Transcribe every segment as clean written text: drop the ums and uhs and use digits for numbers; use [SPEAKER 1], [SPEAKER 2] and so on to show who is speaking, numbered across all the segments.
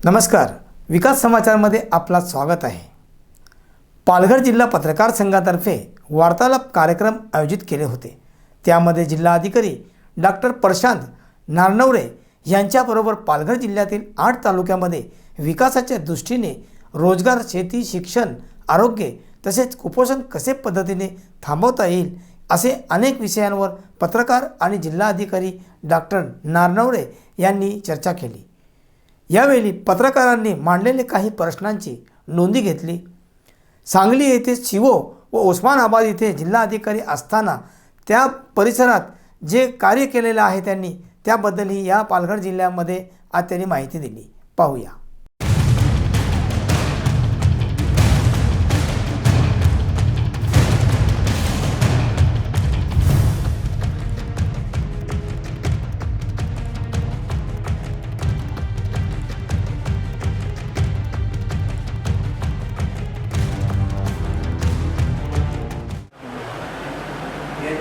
[SPEAKER 1] नमस्कार, विकास समाचारमध्ये आपला स्वागत आहे। पालघर जिल्हा पत्रकार संघातर्फे वार्तालाप कार्यक्रम आयोजित केले होते। त्यामध्ये जिल्हाधिकारी डॉक्टर प्रशांत नारनवरे यांच्याबरोबर पालघर जिल्ह्यातील 8 तालुक्यामध्ये विकासाच्या दृष्टीने रोजगार, शेती, शिक्षण, आरोग्य तसेच कुपोषण कसे पद्धतीने थांबवता येईल असे अनेक विषयांवर पत्रकार आणि जिल्हाधिकारी डॉक्टर नारनवरे यांनी चर्चा केली। यावेळी पत्रकारांनी मांडलेले काही प्रश्नांची नोंदी घेतली। सांगली येथे शिवो व उस्मानाबाद येथे जिल्हाधिकारी असताना त्या परिसरात जे कार्य केलेले आहे त्यांनी त्याबद्दलही या पालघर जिल्ह्यामध्ये आज त्यांनी माहिती दिली। पाहूया।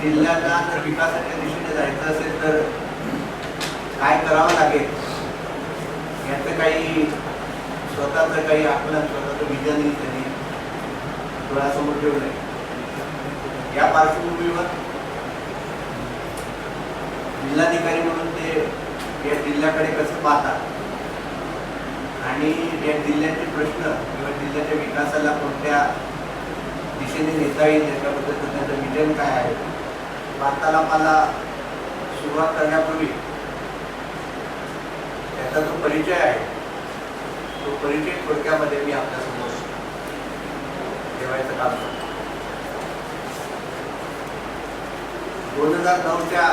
[SPEAKER 2] जिल्ह्याला जर विकासाच्या दिशेने जायचं असेल तर काय करावं लागेल याचं काही स्वतःचं काही आकलन, स्वतःचं विजनही त्यांनी डोळ्यासमोर ठेवलंय। या पार्श्वभूमीवर जिल्हाधिकारी म्हणून ते या जिल्ह्याकडे कसं पाहतात आणि या जिल्ह्याचे प्रश्न किंवा जिल्ह्याच्या विकासाला कोणत्या दिशेने नेता येईल याच्याबद्दल त्यांचं विजन काय आहे, वार्तालापाला सुरुवात करण्यापूर्वी त्याचा जो परिचय आहे तो परिचय थोडक्यामध्ये मी आपल्यासमोर ठेवायचं काम करतो। 2009च्या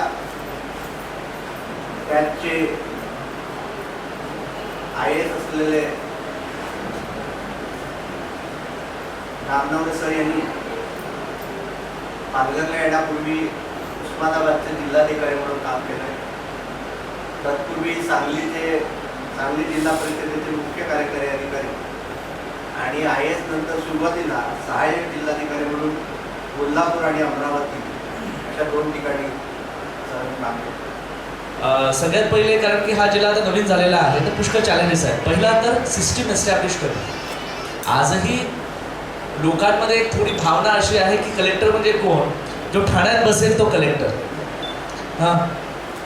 [SPEAKER 2] बॅचचे IAS असलेले नारनवरे सर यांनी पालघरला येण्यापूर्वी उस्मानाबादचे जिल्हाधिकारी म्हणून काम केलं। तत्पूर्वी सांगली जिल्हा परिषदेचे मुख्य कार्यकारी अधिकारी आणि IAS नंतर सुरुवातीला सहाय्यक जिल्हाधिकारी म्हणून कोल्हापूर आणि अमरावती अशा 2 ठिकाणी काम केलं।
[SPEAKER 3] सगळ्यात पहिले कारण की हा जिल्हा आता नवीन झालेला आहे तर पुष्कळ चॅलेंजेस आहेत। पहिला तर सिस्टीम एस्टॅब्लिश करणं। आजही लोकांमध्ये एक थोडी भावना अशी आहे की कलेक्टर म्हणजे कोण, जो ठाण्यात बसेल तो कलेक्टर। हां,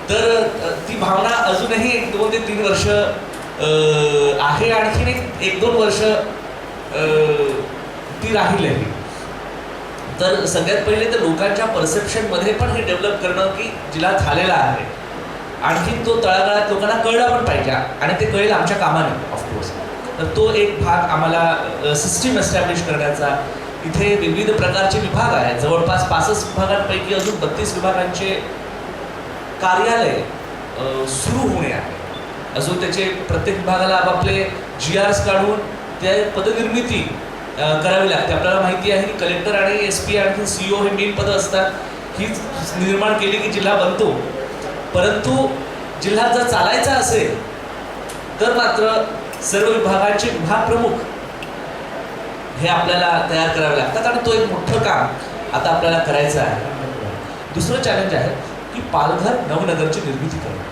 [SPEAKER 3] तर ती भावना अजूनही 1-2 ते 3 वर्ष आहे, आणखीन 1-2 वर्ष ती राहील आहे। तर सगळ्यात पहिले तर लोकांच्या परसेप्शनमध्ये पण हे डेव्हलप करणं की जिल्हा झालेला आहे, आणखीन तो तळागाळात लोकांना कळला पण पाहिजे आणि ते कळेल आमच्या कामाने ऑफकोर्स। तर तो एक भाग आम्हाला सिस्टीम एस्टॅब्लिश करण्याचा। इथे विविध प्रकारचे विभाग आहेत, जवळपास 65 विभागांपैकी अजून 32 विभागांचे कार्यालय सुरू होणे आहे। अजून त्याचे प्रत्येक विभागाला आपापले GRs काढून त्या पदनिर्मिती करावी लागते। आपल्याला माहिती आहे की कलेक्टर आणि SP आणि CO हे मेन पदं असतात, हीच निर्माण केली की जिल्हा बनतो। परंतु जिल्हा जर चालायचा असेल तर मात्र सर्व विभागांचे विभाग प्रमुख हे आपल्याला तयार करावे लागतात आणि तो एक मोठं काम आता आपल्याला करायचं आहे। दुसरं चॅलेंज आहे की पालघर नवनगरची निर्मिती करणं।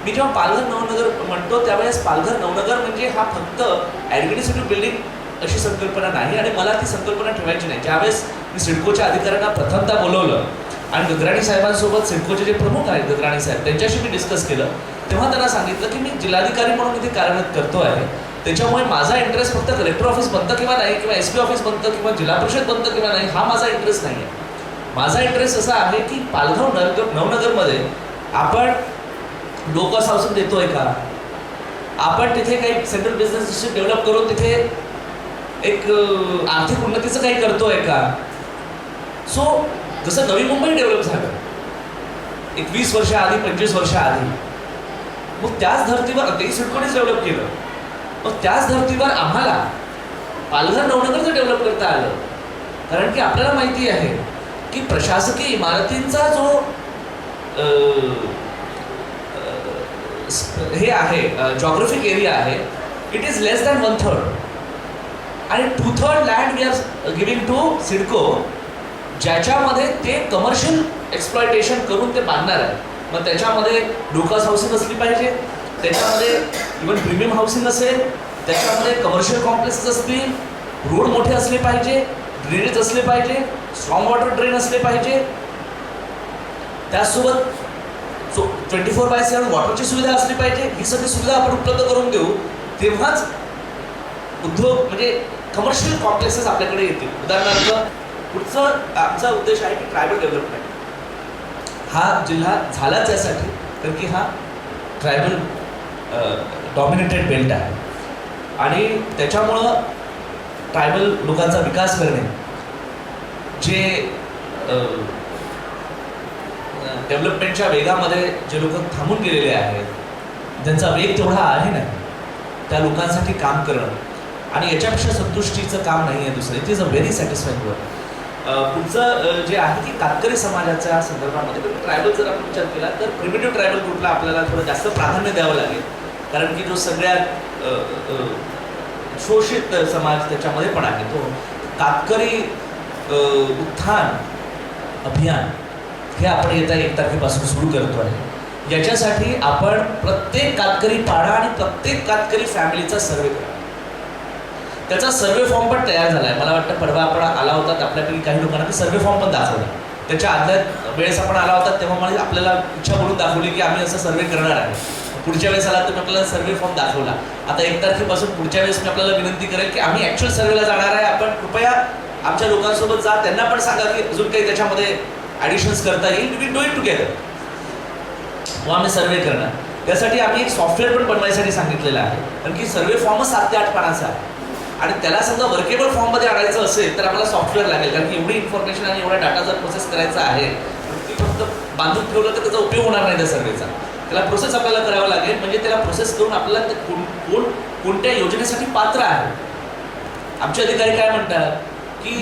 [SPEAKER 3] मी जेव्हा पालघर नवनगर म्हणतो त्यावेळेस पालघर नवनगर म्हणजे हा फक्त ॲडमिनिस्ट्रेटिव्ह बिल्डिंग अशी संकल्पना नाही आणि मला ती संकल्पना ठेवायची नाही। ज्यावेळेस मी सिडकोच्या अधिकाऱ्यांना प्रथमतः बोलवलं आणि गगराणी साहेबांसोबत सिडकोचे जे प्रमुख आहेत गगराणी साहेब त्यांच्याशी मी डिस्कस केलं, तेव्हा त्यांना सांगितलं की मी जिल्हाधिकारी म्हणून इथे कार्यरत करतो आहे, त्याच्यामुळे माझा इंटरेस्ट फक्त कलेक्टर ऑफिस बनतं किंवा नाही किंवा SP ऑफिस बनतं किंवा जिल्हा परिषद बनतं किंवा नाही हा माझा इंटरेस्ट नाही आहे। माझा इंटरेस्ट असा आहे की पालघर नवनगरमध्ये आपण लो कॉस्ट हाऊसिंग देतोय का, आपण तिथे काही सेंट्रल बिझनेस डिस्ट्रिक्ट डेव्हलप करून तिथे एक आर्थिक उन्नतीचं काही करतोय का। सो जसं नवी मुंबई डेव्हलप झालं एक 20 वर्ष आधी 25 वर्ष आधी, मग त्याच धर्तीवर तेही सिडकोनेच डेव्हलप केलं, मग त्याच धर्तीवर आम्हाला पालघर नवनगरचं डेव्हलप करता आलं। कारण की आपल्याला माहिती आहे की प्रशासकीय इमारतींचा जो हे आहे जॉग्राफिक एरिया आहे इट इज लेस दॅन 1/3 आणि 2/3 land we are giving to CIDCO, ज्याच्यामध्ये ते कमर्शियल एक्सप्लॉयटेशन करून ते बांधणार आहे। मग त्याच्यामध्ये लोकस हाऊसिंग असली पाहिजे, त्याच्यामध्ये इव्हन प्रीमियम हाऊसिंग असेल, त्याच्यामध्ये कमर्शियल कॉम्प्लेक्सेस असतील, रोड मोठे असले पाहिजे, ड्रेनेज असले पाहिजे, स्ट्रॉंग वॉटर ड्रेन असले पाहिजे, त्यासोबत 24/7 वॉटरची सुविधा असली पाहिजे. ही सगळी सुविधा आपण उपलब्ध करून देऊ, तेव्हाच उद्योग म्हणजे कमर्शियल कॉम्प्लेक्सेस आपल्याकडे येतील. उदाहरणार्थ पुढचं आमचा उद्देश आहे की ट्रायबल डेव्हलपमेंट. हा जिल्हा झालाच यासाठी कारण की हा ट्रायबल डॉमिनेटेड बेल्ट आहे आणि त्याच्यामुळं ट्रायबल लोकांचा विकास करणे, जे डेव्हलपमेंटच्या वेगामध्ये जे लोक थांबून गेलेले आहेत, ज्यांचा वेग तेवढा आहे नाही, त्या लोकांसाठी काम करणं आणि याच्यापेक्षा संतुष्टीचं काम नाही आहे दुसरं. It is a very satisfying work. पुढचं जे आहे की कातकरी समाजाच्या संदर्भामध्ये ट्रायबल जर आपण विचार केला तर प्रिमिटिव्ह ट्रायबल ग्रुपला आपल्याला थोडं जास्त प्राधान्य द्यावं लागेल, कारण की जो सगळ्यात शोषित समाज त्याच्यामध्ये पण आहे. तो कातकरी उत्थान अभियान हे आपण येत्या 1 तारखेपासून सुरू करतो आहे. याच्यासाठी आपण प्रत्येक कातकरी पाडा आणि प्रत्येक कातकरी फॅमिलीचा सर्वे करा. त्याचा सर्वे फॉर्म पण तयार झाला आहे. मला वाटतं परवा आपण आला होता, आपल्यापैकी काही लोकांना ते सर्वे फॉर्म पण दाखवला. त्याच्या आदल्या वेळेस आपण आला होता तेव्हा मला आपल्याला इच्छा बोलून दाखवली की आम्ही असं सर्वे करणार आहे. पुढच्या वेळेस आला तुम्ही आपल्याला सर्वे फॉर्म दाखवला. आता 1 तारखेपासून पुढच्या वेळेस मी आपल्याला विनंती करेल की आम्ही ॲक्च्युअल सर्वेला जाणार आहे. आपण कृपया आमच्या लोकांसोबत जा, त्यांना पण सांगा की अजून काही त्याच्यामध्ये ॲडिशन्स करता येईल. We do it together. मग आम्ही सर्वे करणार. त्यासाठी आम्ही एक सॉफ्टवेअर पण बनवायसाठी सांगितलेलं आहे, कारण की सर्वे फॉर्मच 7 ते 8 पानाचा आहे आणि त्याला समजा वर्केबल फॉर्ममध्ये आणायचं असेल तर आम्हाला सॉफ्टवेअर लागेल, कारण की एवढी इन्फॉर्मेशन आणि एवढा डाटा जर प्रोसेस करायचा आहे ती फक्त बांधून ठेवलं तर त्याचा उपयोग होणार नाही त्या सर्वेचा. त्याला प्रोसेस आपल्याला करावं लागेल, म्हणजे त्याला प्रोसेस करून आपल्याला ते कोणत्या योजनेसाठी पात्र आहे. आमचे अधिकारी काय म्हणतात की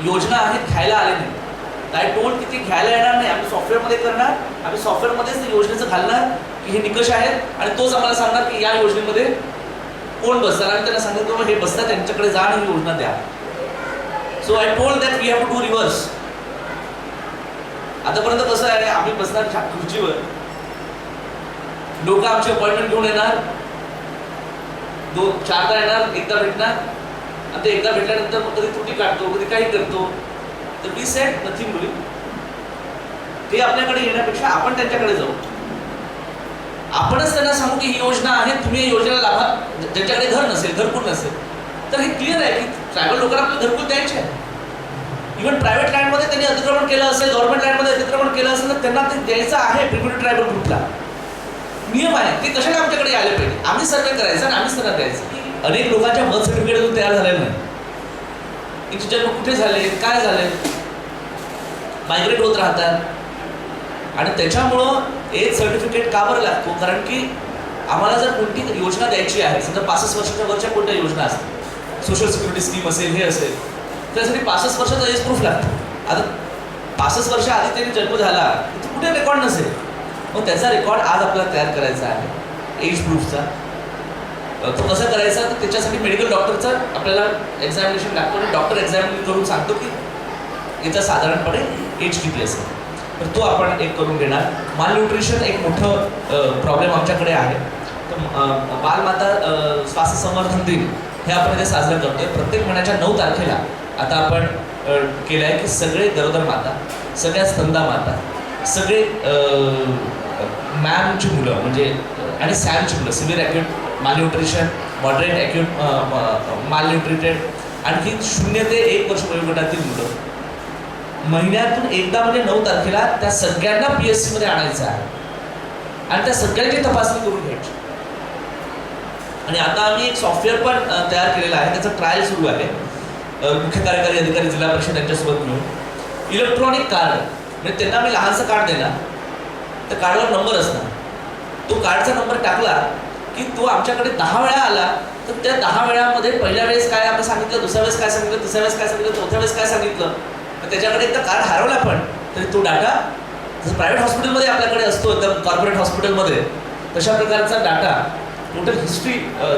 [SPEAKER 3] योजना आहेत घ्यायला आले नाही. काय टोल की ती घ्यायला येणार नाही, आम्ही सॉफ्टवेअरमध्ये करणार, आम्ही सॉफ्टवेअरमध्येच योजनेचं घालणार की हे निकष आहेत आणि तोच आम्हाला सांगणार की या योजनेमध्ये कोण बसतात. आणि त्यांना सांगितलं की हे बसतात त्यांच्याकडे जा आणि ही योजना द्या. So I told that we have to do reverse. आतापर्यंत कसं आहे, आम्ही बसणार खुर्चीवर, लोक आमची अपॉइंटमेंट घेऊन येणार, 2-4दा येणार, एकदा भेटणार आणि ते एकदा भेटल्यानंतर मग कधी त्रुटी काढतो, कधी काही करतो. तर वी सेड नथिंग डुइंग. ते आपल्याकडे येण्यापेक्षा आपण त्यांच्याकडे जाऊ, आपणच त्यांना सांगू की ही योजना आहे, तुम्ही या योजनेला लाभा. ज्यांच्याकडे घर नसेल, घरकुल नसेल, तर हे क्लिअर आहे की ट्रायबल लोकांना आपलं घरकुल द्यायचे आहे. इव्हन प्रायव्हेट लँडमध्ये त्यांनी अतिक्रमण केलं असेल, गव्हर्नमेंट लँडमध्ये अतिक्रमण केलं असेल तर त्यांना ते द्यायचं आहे. प्रिमिटिव्ह ट्रायबल ग्रुपला नियम आहे, ते कशाला आमच्याकडे आले पाहिजे, आम्ही सर्वे करायचा आणि आम्हीच त्यांना द्यायचं. अनेक लोकांच्या बर्थ सर्टिफिकेट अजून तयार झालेलं नाही. त्यांचे जन्म कुठे झाले, काय झाले, मायग्रेट होत राहतात आणि त्याच्यामुळं एज सर्टिफिकेट का बरं लागतो, कारण की आम्हाला जर कोणती योजना द्यायची आहे, समजा 65 वर्षाच्या वरच्या कोणत्या योजना असतील, सोशल सिक्युरिटी स्कीम असेल, हे असेल, त्यासाठी 65 वर्षाचा एज प्रूफ लागतो. आता 65 वर्ष आधी त्यांनी जन्म झाला तर कुठे रेकॉर्ड नसेल, मग त्याचा रेकॉर्ड आज आपल्याला तयार करायचा आहे एज प्रूफचा. तो कसा करायचा, तर त्याच्यासाठी मेडिकल डॉक्टरचा आपल्याला एक्झामिनेशन लागतो आणि डॉक्टर एक्झामिनेशन करून सांगतो की याचा साधारणपणे एज किती असेल, तर तो आपण एक करून देणार. मालन्यूट्रिशन एक मोठं प्रॉब्लेम आमच्याकडे आहे. तर बालमाता स्वास्थ्य संवर्धन दिन हे आपण इथे साजरं करतोय. प्रत्येक महिन्याच्या 9 तारखेला आता आपण केलं आहे की सगळे गरोदर माता, सगळ्या स्तनदा माता, सगळे मॅमची मुलं म्हणजे आणि सॅमची मुलं, severe acute malnutrition, moderate acute malnutrited, आणखी 0 ते 1 वर्ष वयोगटातील मुलं महिन्यातून एकदा म्हणजे 9 तारखेला त्या सगळ्यांना PSC मध्ये आणायचं आहे आणि त्या सगळ्यांची तपासणी करून घ्यायची. आणि आता आम्ही एक सॉफ्टवेअर पण तयार केलेलं आहे, त्याचं ट्रायल सुरू आहे. मुख्य कार्यकारी अधिकारी जिल्हा परिषद यांच्यासोबत मिळून इलेक्ट्रॉनिक कार्ड, म्हणजे त्यांना मी लहानसं कार्ड देणार, त्या कार्डवर नंबर असणार, तो कार्डचा नंबर टाकला की तो आमच्याकडे 10 वेळा आला तर त्या 10 वेळामध्ये पहिल्या वेळेस काय आपण सांगितलं, दुसऱ्या वेळेस काय सांगितलं, तिसऱ्या वेळेस काय सांगितलं, चौथ्या वेळेस काय सांगितलं, तर त्याच्याकडे एकदा कार्ड हरवला पण तरी तो डाटा जसं प्रायव्हेट हॉस्पिटलमध्ये आपल्याकडे असतो एकदम कॉर्पोरेट हॉस्पिटलमध्ये, तशा प्रकारचा डाटा टोटल हिस्ट्री,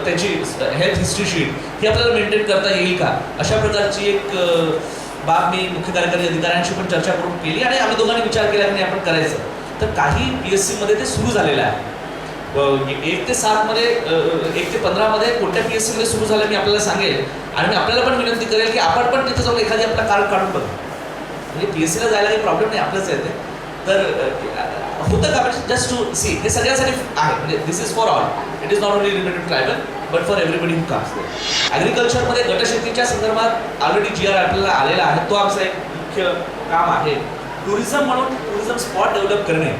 [SPEAKER 3] त्याची हेल्थ हिस्ट्री शीट ही आपल्याला मेंटेन करता येईल का, अशा प्रकारची एक बाब मी मुख्य कार्यकारी अधिकाऱ्यांशी पण चर्चा करून केली आणि आम्ही दोघांनी विचार केला की नाही आपण करायचं. तर काही PSC मध्ये ते सुरू झालेलं आहे. 1 ते 7 मध्ये 1 ते 15 मध्ये कोणत्या PSC मध्ये सुरू झालं मी आपल्याला सांगेल. आणि मी आपल्याला पण विनंती करेल की आपण पण तिथे जाऊन एखादी आपला कार्ड काढून बघा. म्हणजे PSC ला जायला काही प्रॉब्लेम नाही, आपलंच आहे ते. तर होतं का म्हणजे जस्ट टू सी, हे सगळ्यासाठी आहे. म्हणजे this is for all, it is not only limited tribal but for everybody who comes. ॲग्रिकल्चरमध्ये गटशेतीच्या संदर्भात ऑलरेडी GR आपल्याला आलेला आहे. तो आमचा एक मुख्य काम आहे. टुरिझम म्हणून टुरिझम स्पॉट डेव्हलप करणे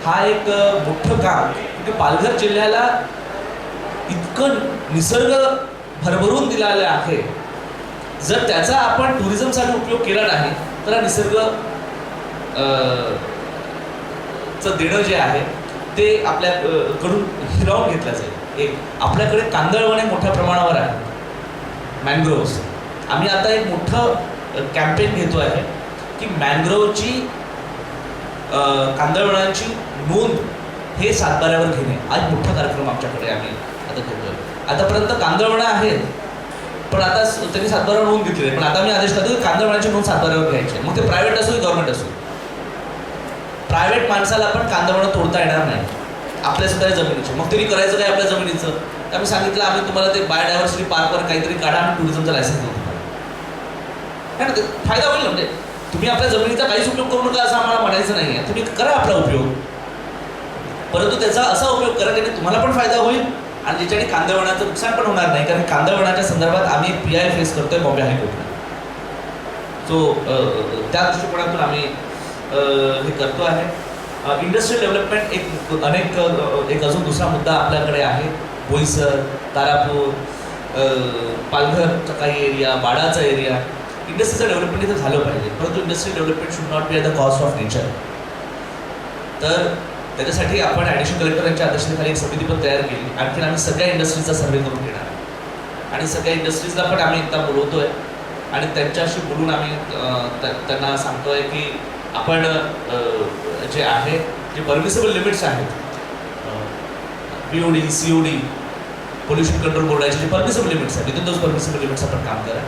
[SPEAKER 3] हा एक मोठं काम. की पालघर जिल्ह्याला इतकं निसर्ग भरभरून दिलेला आहे, जर त्याचा आपण टुरिझमसाठी उपयोग केला नाही तर हा निसर्ग चं देणं जे आहे ते आपल्या कडून हिरावून घेतलं जाईल. एक आपल्याकडे कांदळवने मोठ्या प्रमाणावर आहे, मॅनग्रोव्हज. आम्ही आता एक मोठं कॅम्पेन घेतो आहे की मॅनग्रोव्हची कांदळवनांची नोंद हे सातबाऱ्यावर घेणे. आज मोठा कार्यक्रम आमच्याकडे आम्ही आता घेतोय. आतापर्यंत कांदळवनं आहेत पण आता त्यांनी सातबाऱ्यावर नोंद घेतली आहे, पण आता मी आदेश करतो की कांदळवनाची नोंद सातबाऱ्यावर घ्यायची. मग ते प्रायव्हेट असो की गव्हर्नमेंट असो. प्रायव्हेट माणसाला पण कांदळवनं तोडता येणार नाही आपल्या सुद्धा जमिनीचे. मग तरी करायचं काय आपल्या जमिनीचं? तर आम्ही सांगितलं आम्ही तुम्हाला ते बायोडायव्हर्सिटी पार्कवर काहीतरी काढा, आम्ही टुरिझमचा लायसन्स देऊ तुम्हाला. ना ते फायदा होईल. म्हणजे तुम्ही आपल्या जमिनीचा काहीच उपयोग करू नका असं आम्हाला म्हणायचं नाही आहे. तुम्ही करा आपला उपयोग, परंतु त्याचा असा उपयोग करा की तुम्हाला पण फायदा होईल आणि ज्याच्याने कांदळवनाचं नुकसान पण होणार नाही. कारण कांदळवनाच्या संदर्भात आम्ही एक PI फेस करतोय बॉम्बे हायकोर्टला. सो त्या दृष्टिकोनातून आम्ही हे करतो आहे. इंडस्ट्रियल डेव्हलपमेंट एक अजून दुसरा मुद्दा आपल्याकडे आहे. बोईसर, तारापूर, पालघरचा काही एरिया, बाडाचा एरिया, इंडस्ट्रीचं डेव्हलपमेंट इथं झालं पाहिजे. परंतु industrial development should not be at the cost of nature. तर त्याच्यासाठी आपण ॲडिशनल कलेक्टर यांच्या अध्यक्षतेखाली एक समिती पण तयार केली. आणखीन आम्ही सगळ्या इंडस्ट्रीजचा सर्व्हे करून घेणार आणि सगळ्या इंडस्ट्रीजला पण आम्ही एकदा बोलवतोय आणि त्यांच्याशी बोलून आम्ही त्यांना सांगतोय की आपण जे आहे जे परमिसेबल लिमिट्स आहेत, BOD, COD, पोल्युशन कंट्रोल बोर्डाचे जे परमिसेबल लिमिट्स आहेत, विदिन दोज परमिसेबल लिमिट्स आपण काम करा.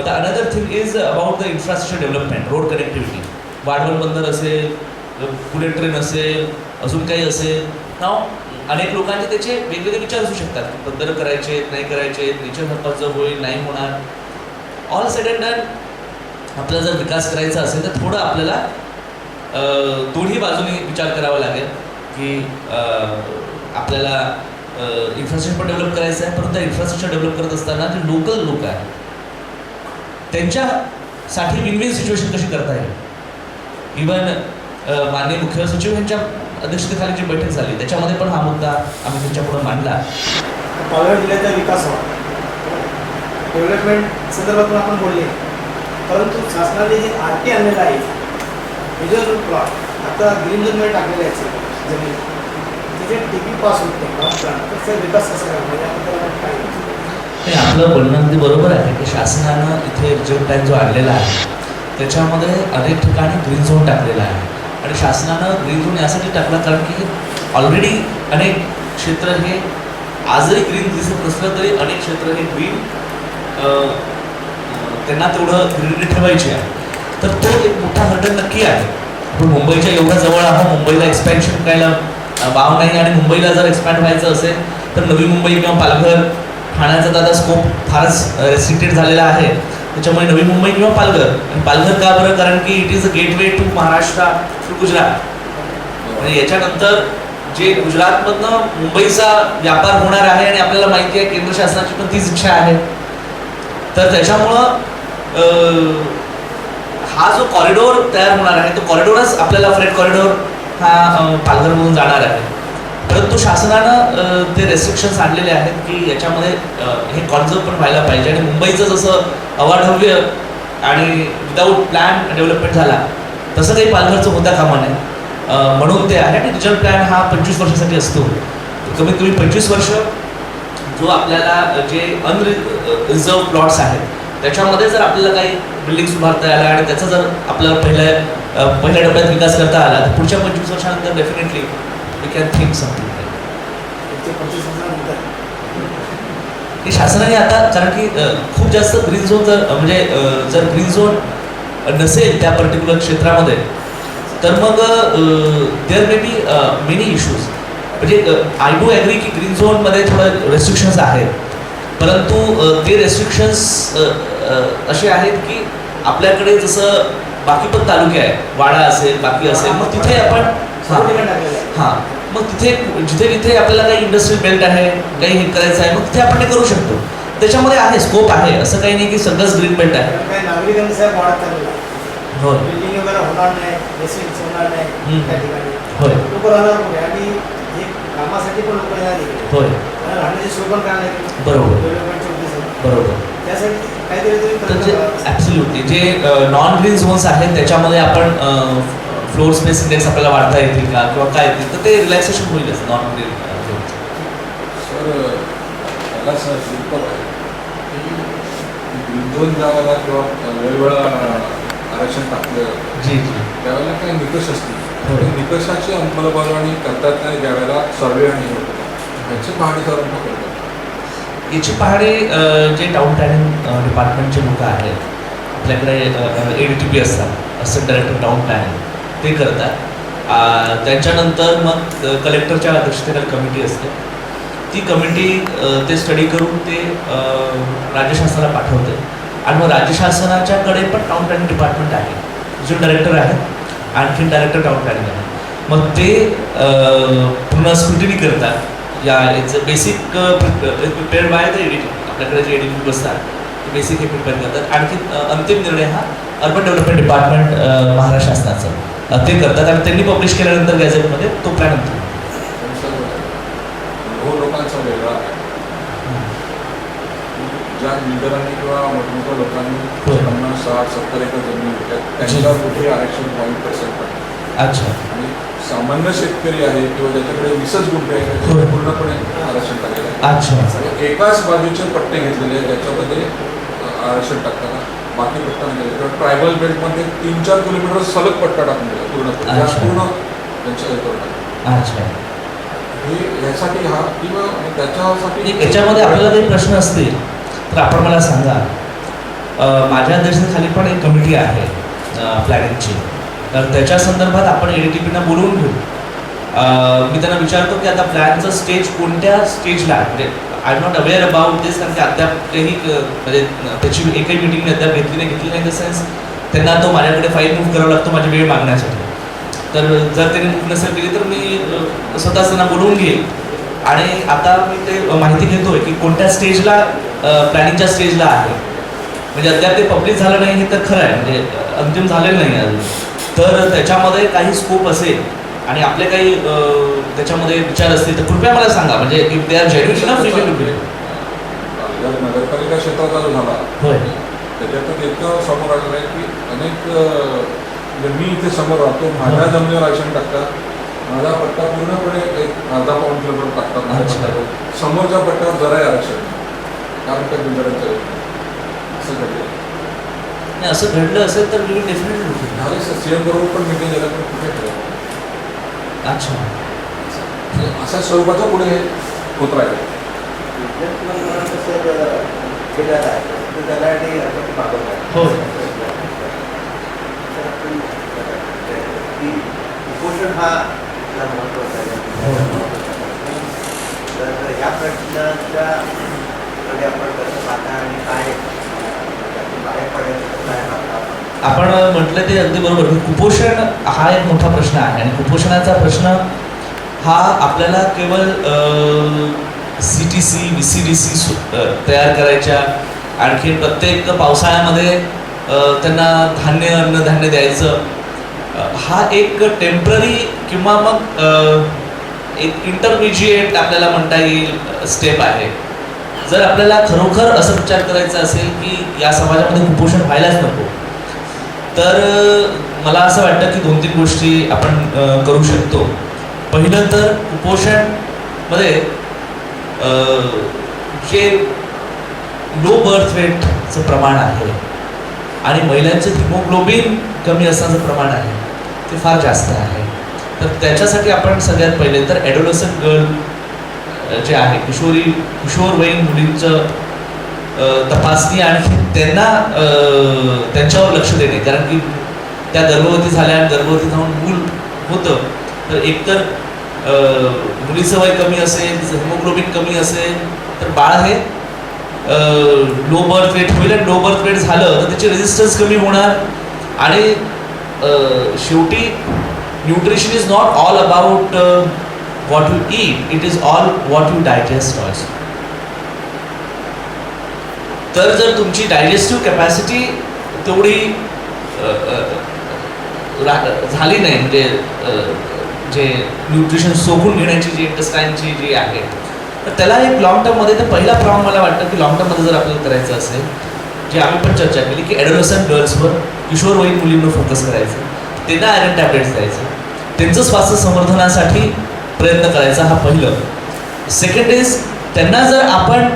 [SPEAKER 3] The another thing is about the infrastructure development, road connectivity. Vadhavan बंदर असेल, बुलेट ट्रेन असेल, अजून काही असेल. नाव अनेक लोकांचे त्याचे वेगवेगळे विचार असू शकतात. बंदर करायचे नाही करायचे, नेचर हक्काचं होईल नाही होणार. ऑल सेड अँड डन आपल्याला जर विकास करायचा असेल तर थोडं आपल्याला दोन्ही बाजूनी विचार करावा लागेल की आपल्याला इन्फ्रास्ट्रक्चर पण डेव्हलप करायचं आहे, परंतु इन्फ्रास्ट्रक्चर डेव्हलप करत असताना जे लोकल लोक आहेत त्यांच्यासाठी विन विन सिच्युएशन कशी करता येईल. इवन माननीय मुख्य सचिव यांच्या अध्यक्षतेखाली जी बैठक झाली त्याच्यामध्ये पण हा मुद्दा आम्ही त्यांच्यापुढे मांडला.
[SPEAKER 1] पालघर जिल्ह्याचा विकास व्हावा, डेव्हलपमेंट संदर्भातून आपण बोलले, परंतु शासनाने जे RT आणलेलं आहे रिजर्व प्लॉट, आता ग्रीन झोनमध्ये टाकलेले आहेत जमीन, तिथे TP पास होत नाही, त्याचा विकास कसा करावा काय?
[SPEAKER 3] नाही, आपलं बोलणं अगदी बरोबर आहे की शासनानं इथे रिजर्व टाईम जो आणलेला आहे त्याच्यामध्ये अनेक ठिकाणी ग्रीन झोन टाकलेला आहे. आणि शासनानं ग्रीन झोन यासाठी टाकला कारण की ऑलरेडी अनेक क्षेत्र हे आजही ग्रीन दिसत नसलं तरी अनेक क्षेत्र हे ग्रीन त्यांना तेवढं ग्रीनरी ठेवायची आहे. तर तो एक मोठा हर्डल नक्की आहे. आपण मुंबईच्या एवढ्या जवळ आहोत, मुंबईला एक्सपॅन्शन करायला वाव नाही. आणि मुंबईला जर एक्सपॅन्ड व्हायचं असेल तर नवी मुंबई किंवा पालघर, ठाण्याचा दादा स्कोप फारच रेस्ट्रिक्टेड झालेला आहे. त्याच्यामुळे नवी मुंबई किंवा पालघर. आणि पालघर का बरं? कारण की it is a gateway to Maharashtra, to Gujarat. आणि याच्यानंतर जे गुजरातमधनं मुंबईचा व्यापार होणार आहे आणि आपल्याला माहिती आहे केंद्र शासनाची पण तीच इच्छा आहे. तर त्याच्यामुळं हा जो कॉरिडोर तयार होणार आहे तो कॉरिडोरच आपल्याला फ्रेट कॉरिडोर हा पालघरमधून जाणार आहे. परंतु शासनानं ते रेस्ट्रिक्शन्स आणलेले आहेत की याच्यामध्ये हे कॉन्झर्व पण व्हायला पाहिजे. आणि मुंबईचं जसं अवाढव्य आणि विदाऊट प्लॅन डेव्हलपमेंट झाला तसं काही पालघरचं होता कामा नये. म्हणून ते आहे. आणि रिजर्व प्लॅन हा 25 वर्षासाठी असतो. कमीत कमी 25 वर्ष जो आपल्याला जे अनरिझर्व प्लॉट्स आहेत त्याच्यामध्ये जर आपल्याला काही बिल्डिंग्स उभारता आल्या आणि त्याचा जर आपल्याला पहिल्या टप्प्यात विकास करता आला तर पुढच्या 25 वर्षानंतर definitely we can think something. हे शासनाने आता कारण की खूप जास्त ग्रीन झोन जर ग्रीन झोन नसेल त्या पर्टिक्युलर क्षेत्रामध्ये तर मग there may be many issues. म्हणजे आय डू ॲग्री की ग्रीन झोनमध्ये थोडं रेस्ट्रिक्शन्स आहेत, परंतु ते रेस्ट्रिक्शन्स असे आहेत की आपल्याकडे जसं बाकी पण तालुके आहेत, वाडा असेल बाकी असेल, मग तिथे आपण हां मग तिथे जिथे जिथे आपल्याला काही इंडस्ट्रियल बेल्ट आहे, काही हे करायचं आहे, मग तिथे आपण ते करू शकतो. त्याच्यामध्ये आहे, स्कोप आहे, असं काही नाही की सगळंच ग्रीन बेल्ट आहे.
[SPEAKER 1] काही नागरिकांचा साहेब वाढत चाललेला आहे.
[SPEAKER 3] हो
[SPEAKER 1] बिल्डिंग वगैरे होणार नाही, रेसिडेन्स होणार नाही त्या ठिकाणी.
[SPEAKER 3] होय
[SPEAKER 1] लोक राहणार कुठे आणि हे कामासाठी पण लोक येणार इकडे.
[SPEAKER 3] होय
[SPEAKER 1] आणि राहण्याची सोय पण करणार नाही.
[SPEAKER 3] बरोबर
[SPEAKER 1] डेव्हलपमेंटच्या उद्देशाने.
[SPEAKER 3] बरोबर.
[SPEAKER 1] त्यासाठी काहीतरी तरी
[SPEAKER 3] म्हणजे
[SPEAKER 1] प्रयत्न करावा.
[SPEAKER 3] ॲब्सोल्युटली जे नॉन ग्रीन झोन्स आहेत त्याच्यामध्ये आपण फ्लोर स्पेस इंडेक्स आपल्याला वाढता येतील का किंवा काय येतील, तर ते रिलॅक्सेशन होईलच नॉन ग्रीन झोन.
[SPEAKER 4] सर मला सर सिंपल आहे की दोन जागाला किंवा वेगवेगळं आरक्षण टाकलं
[SPEAKER 3] जी जी
[SPEAKER 4] त्यावेळेला काही निकष असतील.
[SPEAKER 3] हो.
[SPEAKER 4] ते निकषाची अंमलबजावणी करतात नाही ज्यावेळेला सर्वे आणि हे होतं ह्याची पाहणी साधारण करतात.
[SPEAKER 3] याची पाहणी जे टाउन प्लॅनिंग डिपार्टमेंटचे लोक आहेत आपल्याकडे ADTP असतात, असिस्टंट डायरेक्टर टाउन प्लॅनिंग, ते करतात. त्याच्यानंतर मग कलेक्टरच्या अध्यक्षतेखाली कमिटी असते. ती कमिटी ते स्टडी करून ते राज्य शासनाला पाठवते आणि मग राज्य शासनाच्याकडे पण टाउन प्लॅनिंग डिपार्टमेंट आहे, जो डायरेक्टर आहे, आणखीन डायरेक्टर टाउन प्लॅनिंग आहे. मग ते पूर्ण स्क्रुटिनी करतात. या याचं basic prepared by the ADTP, आपल्याकडे जे ADTP बसतात ते बेसिक हे प्रिपेअर करतात. आणखी अंतिम निर्णय हा अर्बन डेव्हलपमेंट डिपार्टमेंट महाराष्ट्र शासनाचं ते करतात आणि त्यांनी पब्लिश केल्यानंतर गॅझेटमध्ये तो प्लॅन होतो.
[SPEAKER 4] हो लोकांचा वेगळा आहे. ज्या बिल्डरांनी किंवा मोठमोठ्या लोकांनी 50, 60, 70 एकर जमीन घेतात त्यांच्यावर कुठे आरक्षण 0.%
[SPEAKER 3] अच्छा.
[SPEAKER 4] आणि सामान्य शेतकरी आहे किंवा ज्याच्याकडे 20 गुंठे आहे त्याच्यावर पूर्णपणे आरक्षण टाकलेलं आहे.
[SPEAKER 3] अच्छा.
[SPEAKER 4] आणि एकाच बाजूचे पट्टे घेतलेले आहेत ज्याच्यामध्ये आरक्षण टाकताना बाकी पट्टा नाही किंवा ट्रायबल बेल्टमध्ये 3-4 किलोमीटर सलग पट्टा टाकून दिला पूर्णपणे
[SPEAKER 3] अच्छा.
[SPEAKER 4] पूर्ण त्यांच्या हे करून टाकलं.
[SPEAKER 3] अच्छा.
[SPEAKER 4] हे ह्यासाठी हा किंवा आणि त्याच्यासाठी
[SPEAKER 3] याच्यामध्ये आपल्याला काही प्रश्न असतील तर आपण मला सांगा. माझ्या अध्यक्षतेखाली पण एक कमिटी आहे प्लॅनिंगची, तर त्याच्या संदर्भात आपण ADTPना बोलवून घेऊ. मी त्यांना विचारतो की आता प्लॅनचं स्टेज कोणत्या स्टेजला आहे, म्हणजे I am not aware about this, कारण की अद्याप काही म्हणजे त्याची एकही मिटिंग मी अद्याप घेतली नाही इन द सेन्स त्यांना तो माझ्याकडे फाईल मूव्ह करावा लागतो माझी वेळ मागण्यासाठी. तर जर त्यांनी मूव्ह नसेल केली तर मी स्वतःच त्यांना बोलवून घेईल आणि आता मी ते माहिती घेतोय की कोणत्या स्टेजला प्लॅनिंगच्या स्टेजला आहे. म्हणजे अद्याप ते पब्लिश झालं नाही हे तर खरं आहे, म्हणजे अंतिम झालेलं नाही अजून. तर त्याच्यामध्ये काही स्कोप असेल आणि आपले काही त्याच्यामध्ये विचार असतील तर कृपया मला सांगा, म्हणजे इफ दे आर जेन्युइन ना फ्री विल बी.
[SPEAKER 4] जर नगरपालिका क्षेत्राचा जो झाला
[SPEAKER 3] होय
[SPEAKER 4] त्याच्यातून इतकं समोर आलेलं आहे की अनेक म्हणजे मी इथे समोर राहतो, माझ्या जमिनीवर आरक्षण टाकतात, माझा पट्टा पूर्णपणे एक अर्धा पाऊण किलोमीटर टाकतात माझ्या
[SPEAKER 3] अच्छा.
[SPEAKER 4] पट्ट्यावर. समोरच्या पट्ट्यावर जराही आरक्षण नाही. कारण त्या बिल्डरांचं असं घडलं
[SPEAKER 3] नाही, असं घडलं असेल तर मी डेफिनेटली.
[SPEAKER 4] झाले सर CM बरोबर पण मिटिंग झाल्या पण कुठे ठेवलं
[SPEAKER 3] अच्छा.
[SPEAKER 4] अशा स्वरूपाच्या पुढे हे होत राहिलं.
[SPEAKER 3] हो
[SPEAKER 2] कुपोषण हा महत्त्वाचा आहे. तर या प्रश्नाच्या आपण कसं पाहता आणि काय बाहेर पडायचं काय पाहता
[SPEAKER 3] आपण म्हटलं ते अगदी बरोबर की कुपोषण हा एक मोठा प्रश्न आहे आणि कुपोषणाचा प्रश्न हा आपल्याला केवळ CTC VCDC तयार करायच्या, आणखी प्रत्येक पावसाळ्यामध्ये त्यांना अन्नधान्य द्यायचं, हा एक टेम्पररी किंवा मग एक इंटरमिजिएट आपल्याला म्हणता येईल स्टेप आहे. जर आपल्याला खरोखर असं विचार करायचा असेल की या समाजामध्ये कुपोषण व्हायलाच नको, तर मला असं वाटतं की 2-3 गोष्टी आपण करू शकतो. पहिलं तर कुपोषणमध्ये जे लो बर्थ वेटचं प्रमाण आहे आणि महिलांचं हिमोग्लोबिन कमी असण्याचं प्रमाण आहे ते फार जास्त आहे. तर त्याच्यासाठी आपण सगळ्यात पहिले तर ॲडोलसंट गर्ल जे आहे किशोरवयीन मुलींचं तपासणी आणखी त्यांना त्यांच्यावर लक्ष देणे, कारण की त्या गर्भवती झाल्या आणि गर्भवती जाऊन मूल होतं तर एकतर मुलीचं वय कमी असेल, हिमोग्लोबिन कमी असेल, तर बाळ हे लो बर्थ रेट होईल. आणि लो बर्थ रेट झालं तर त्याची रेजिस्टन्स कमी होणार. आणि शेवटी nutrition is not all about what you eat, it is all what you digest also. तर जर तुमची डायजेस्टिव्ह कॅपॅसिटी तेवढी झाली नाही, म्हणजे जे न्यूट्रिशन सोखून घेण्याची जी इंटेस्टाईनची जी आहे, तर त्याला एक लॉंग टर्ममध्ये, तर पहिला प्रॉब्लेम मला वाटतं की लॉंग टर्ममध्ये जर आपल्याला करायचं असेल, जे आम्ही पण चर्चा केली की ॲडोलसंट गर्ल्सवर, किशोरवयीन मुलींवर फोकस करायचं, त्यांना आयरन टॅब्लेट्स द्यायचं, त्यांचं स्वास्थ्य संवर्धनासाठी प्रयत्न करायचा, हा पहिलं. सेकंड इज, त्यांना जर आपण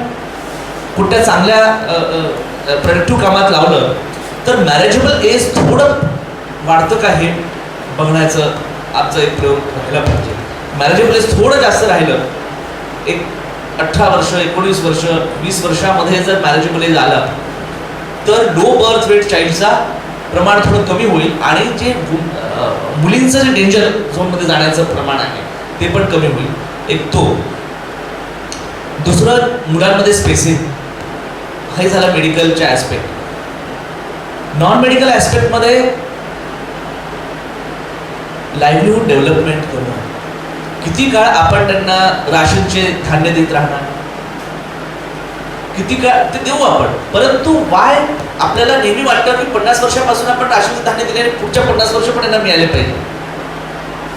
[SPEAKER 3] कुठल्या चांगल्या प्रोडक्टिव्ह कामात लावलं तर मॅरेजेबल एज थोडं वाढतं का हे बघण्याचं आमचा एक प्रयोग व्हायला पाहिजे. मॅरेजेबल एज थोडं जास्त राहिलं, एक 18 वर्ष, 19 वर्ष, 20 वर्षामध्ये जर मॅरेजेबल एज आला तर लो बर्थ वेट चाइल्डचा प्रमाण थोडं कमी होईल आणि जे मुलींचं जे डेंजर झोनमध्ये जाण्याचं प्रमाण आहे ते पण कमी होईल. एक तो. दुसरं, मुलांमध्ये स्पेसिंग, हे झालं मेडिकलच्या ॲस्पेक्ट. नॉन मेडिकल ॲस्पेक्टमध्ये लाईव्हलीहूड डेव्हलपमेंट करणं. किती काळ आपण त्यांना राशनचे धान्य देत राहणार, किती काळ ते देऊ आपण, परंतु वाय आपल्याला नेहमी वाटतं की 50 वर्षापासून आपण राशनचे धान्य दिले आणि पुढच्या 50 वर्ष पण यांना मिळाले पाहिजे.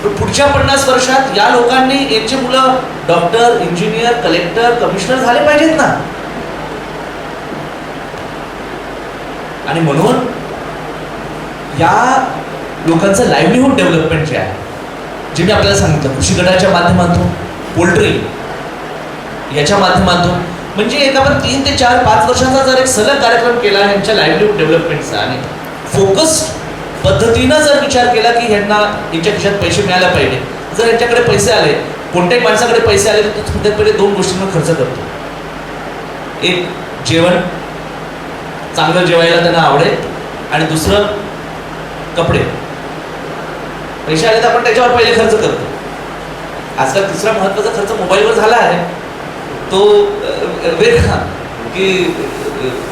[SPEAKER 3] पण पुढच्या 50 वर्षात या लोकांनी, यांची मुलं डॉक्टर, इंजिनियर, कलेक्टर, कमिशनर झाले पाहिजेत ना. आणि म्हणून या लोकांचं लाईव्हलीहूड डेव्हलपमेंट जे आहे, जे मी आपल्याला सांगितलं, कृषी गटाच्या माध्यमातून, पोल्ट्री याच्या माध्यमातून, म्हणजे एक आपण 3 ते 4, 5 वर्षाचा जर एक सलग कार्यक्रम केला यांच्या लाईव्हलीहूड डेव्हलपमेंटचा आणि फोकस्ड पद्धतीनं जर विचार केला की ह्यांना यांच्या खिशात पैसे मिळायला पाहिजे. जर यांच्याकडे पैसे आले, कोणत्याही माणसाकडे पैसे आले, तर तो पहिले 2 गोष्टींवर खर्च करतो. एक, जेवण, चांगलं जेवायला त्यांना आवडेल, आणि दुसरं कपडे. पैसे आले तर आपण त्याच्यावर पहिले खर्च करतो. आजकाल तिसरा महत्त्वाचा खर्च मोबाईलवर झाला आहे, तो वेगळा की,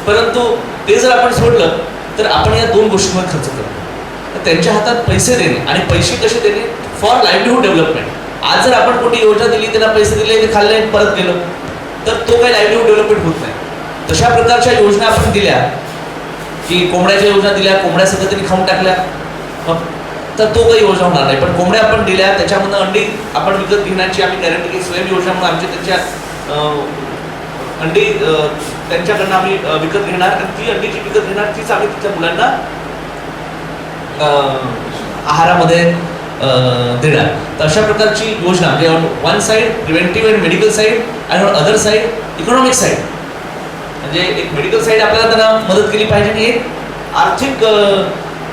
[SPEAKER 3] परंतु ते जर आपण सोडलं तर आपण या 2 गोष्टींवर खर्च करतो. तर त्यांच्या हातात पैसे देणे, आणि पैसे कसे देणे, फॉर लाईव्हलीहूड डेव्हलपमेंट. आज जर आपण कोणती योजना दिली, त्यांना पैसे दिले, ते खाल्ले, परत गेलो, तर तो काही लाईव्हलीहूड डेव्हलपमेंट होत नाही. तशा प्रकारच्या योजना आपण दिल्या की कोंबड्याच्या योजना दिल्या, कोंबड्या सगळं त्यांनी खाऊन टाकल्या, तर तो काही योजना होणार नाही. पण कोंबड्या आपण दिल्या, त्याच्यामधून अंडी आपण विकत घेण्याची आम्ही गॅरंटी केली. स्वयं योजना म्हणून आमच्या त्यांच्या अंडी त्यांच्याकडनं आम्ही विकत घेणार, आणि ती अंडी जी विकत घेणार तीच आम्ही तिच्या मुलांना आहारामध्ये देणार. तर अशा प्रकारची योजना, म्हणजे on one side preventive and medical side, आणि on other side economic side, म्हणजे एक मेडिकल साईड आपल्याला त्यांना मदत केली पाहिजे, आणि एक आर्थिक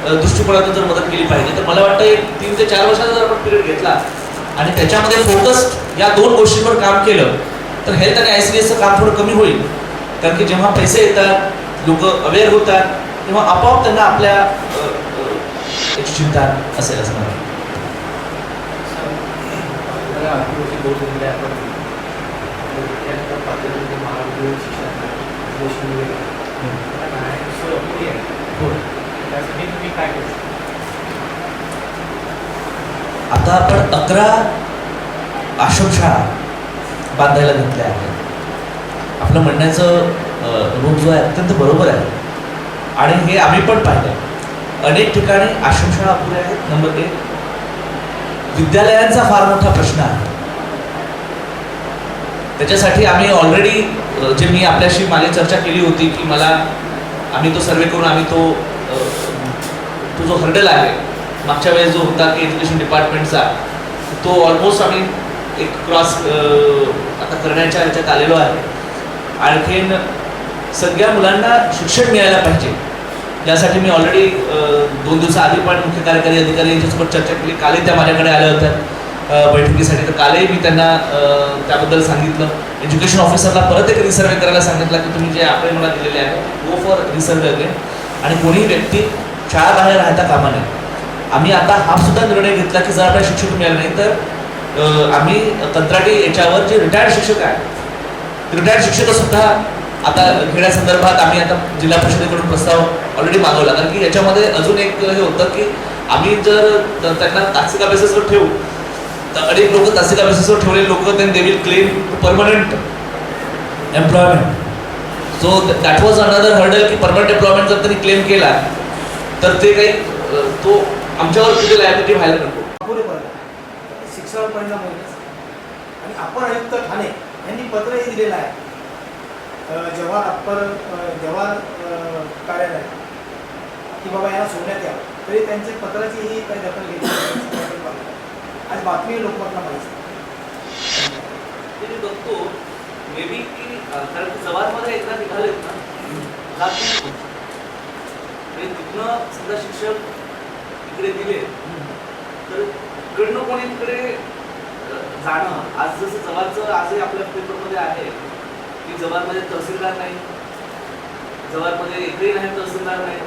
[SPEAKER 3] दृष्टिकोनातून जर मदत केली पाहिजे. तर मला वाटतं एक 3 ते 4 वर्षाचा जर आपण पिरियड घेतला आणि त्याच्यामध्ये फोकस्ड या 2 गोष्टींवर काम केलं तर हेल्थ आणि ICDSचं काम थोडं कमी होईल. कारण की जेव्हा पैसे येतात, लोक अवेअर होतात, तेव्हा आपोआप त्यांना आपल्या याची चिंता असेल असं मला आता आपण 11 आश्रमशाळा बांधायला घेतल्या आहेत. आपलं म्हणण्याचं रूप जो आहे अत्यंत बरोबर आहे, आणि हे आम्ही पण पाहिलं. अनेक ठिकाणी आश्रमशाळा अपुऱ्या आहेत. नंबर 1, विद्यालयांचा फार मोठा प्रश्न आहे. त्याच्यासाठी आम्ही ऑलरेडी, जे मी आपल्याशी मागे चर्चा केली होती की आम्ही तो सर्वे करून आम्ही तो जो हर्डल आहे मागच्या वेळेस जो होता की एज्युकेशन डिपार्टमेंटचा, तो ऑलमोस्ट आम्ही एक क्रॉस आता करण्याच्या ह्याच्यात आलेलो आहे. आणखीन सगळ्या मुलांना शिक्षण मिळायला पाहिजे, यासाठी मी ऑलरेडी 2 दिवसाआधी पण मुख्य कार्यकारी अधिकारी यांच्यासोबत चर्चा केली. कालही त्या माझ्याकडे आल्या होत्या बैठकीसाठी, तर कालही मी त्यांना त्याबद्दल सांगितलं. एज्युकेशन ऑफिसरला परत एक रिसर्वे करायला सांगितलं की तुम्ही जे आकडे मला दिलेले आहेत गो फॉर रिसर्वे अगेन, आणि कोणीही व्यक्ती शाळा बाहेर राहता कामा नये. आम्ही आता हा सुद्धा निर्णय घेतला की जर आपल्याला शिक्षण मिळालं नाही तर आम्ही कंत्राटी याच्यावर जे रिटायर्ड शिक्षक आहे रिटायर्ड शिक्षक सुद्धा आता घेण्यासंदर्भात आम्ही आता जिल्हा परिषदेकडून प्रस्ताव ऑलरेडी मागवला. कारण की याच्यामध्ये अजून एक हे होतं की आम्ही जर त्यांना तासिका बेसिसवर ठेवू तर अनेक लोक तासिका बेसिसवर ठेवलेले लोक they will claim permanent employment. So that was another hurdle की परमनंट एम्प्लॉयमेंट जर त्यांनी क्लेम केला तर ते काही तो आमच्यावर किती लायबिलिटी व्हायला नको.
[SPEAKER 1] पुढे पडला शिक्षणावर परिणाम होईल. आणि अपर आयुक्त ठाणे यांनी पत्रही दिलेलं आहे जव्हार कार्यालय की बाबा यांना सोडण्यात यावं, तरी त्यांच्या पत्राचीही काही दखल घेतली. आज बातमी लोकमतला माहिती
[SPEAKER 3] मी बघतो मे बी की कारण जवारमध्ये एकदा निघालेत ना म्हणजे तिथनं समजा शिक्षक इकडे दिले तर इकडनं कोणी तिकडे जाणं. आज जसं जवारचं आजही आपल्या पेपरमध्ये आहे की जवारमध्ये तहसीलदार नाही, जवारमध्ये एकही नाही तहसीलदार नाही.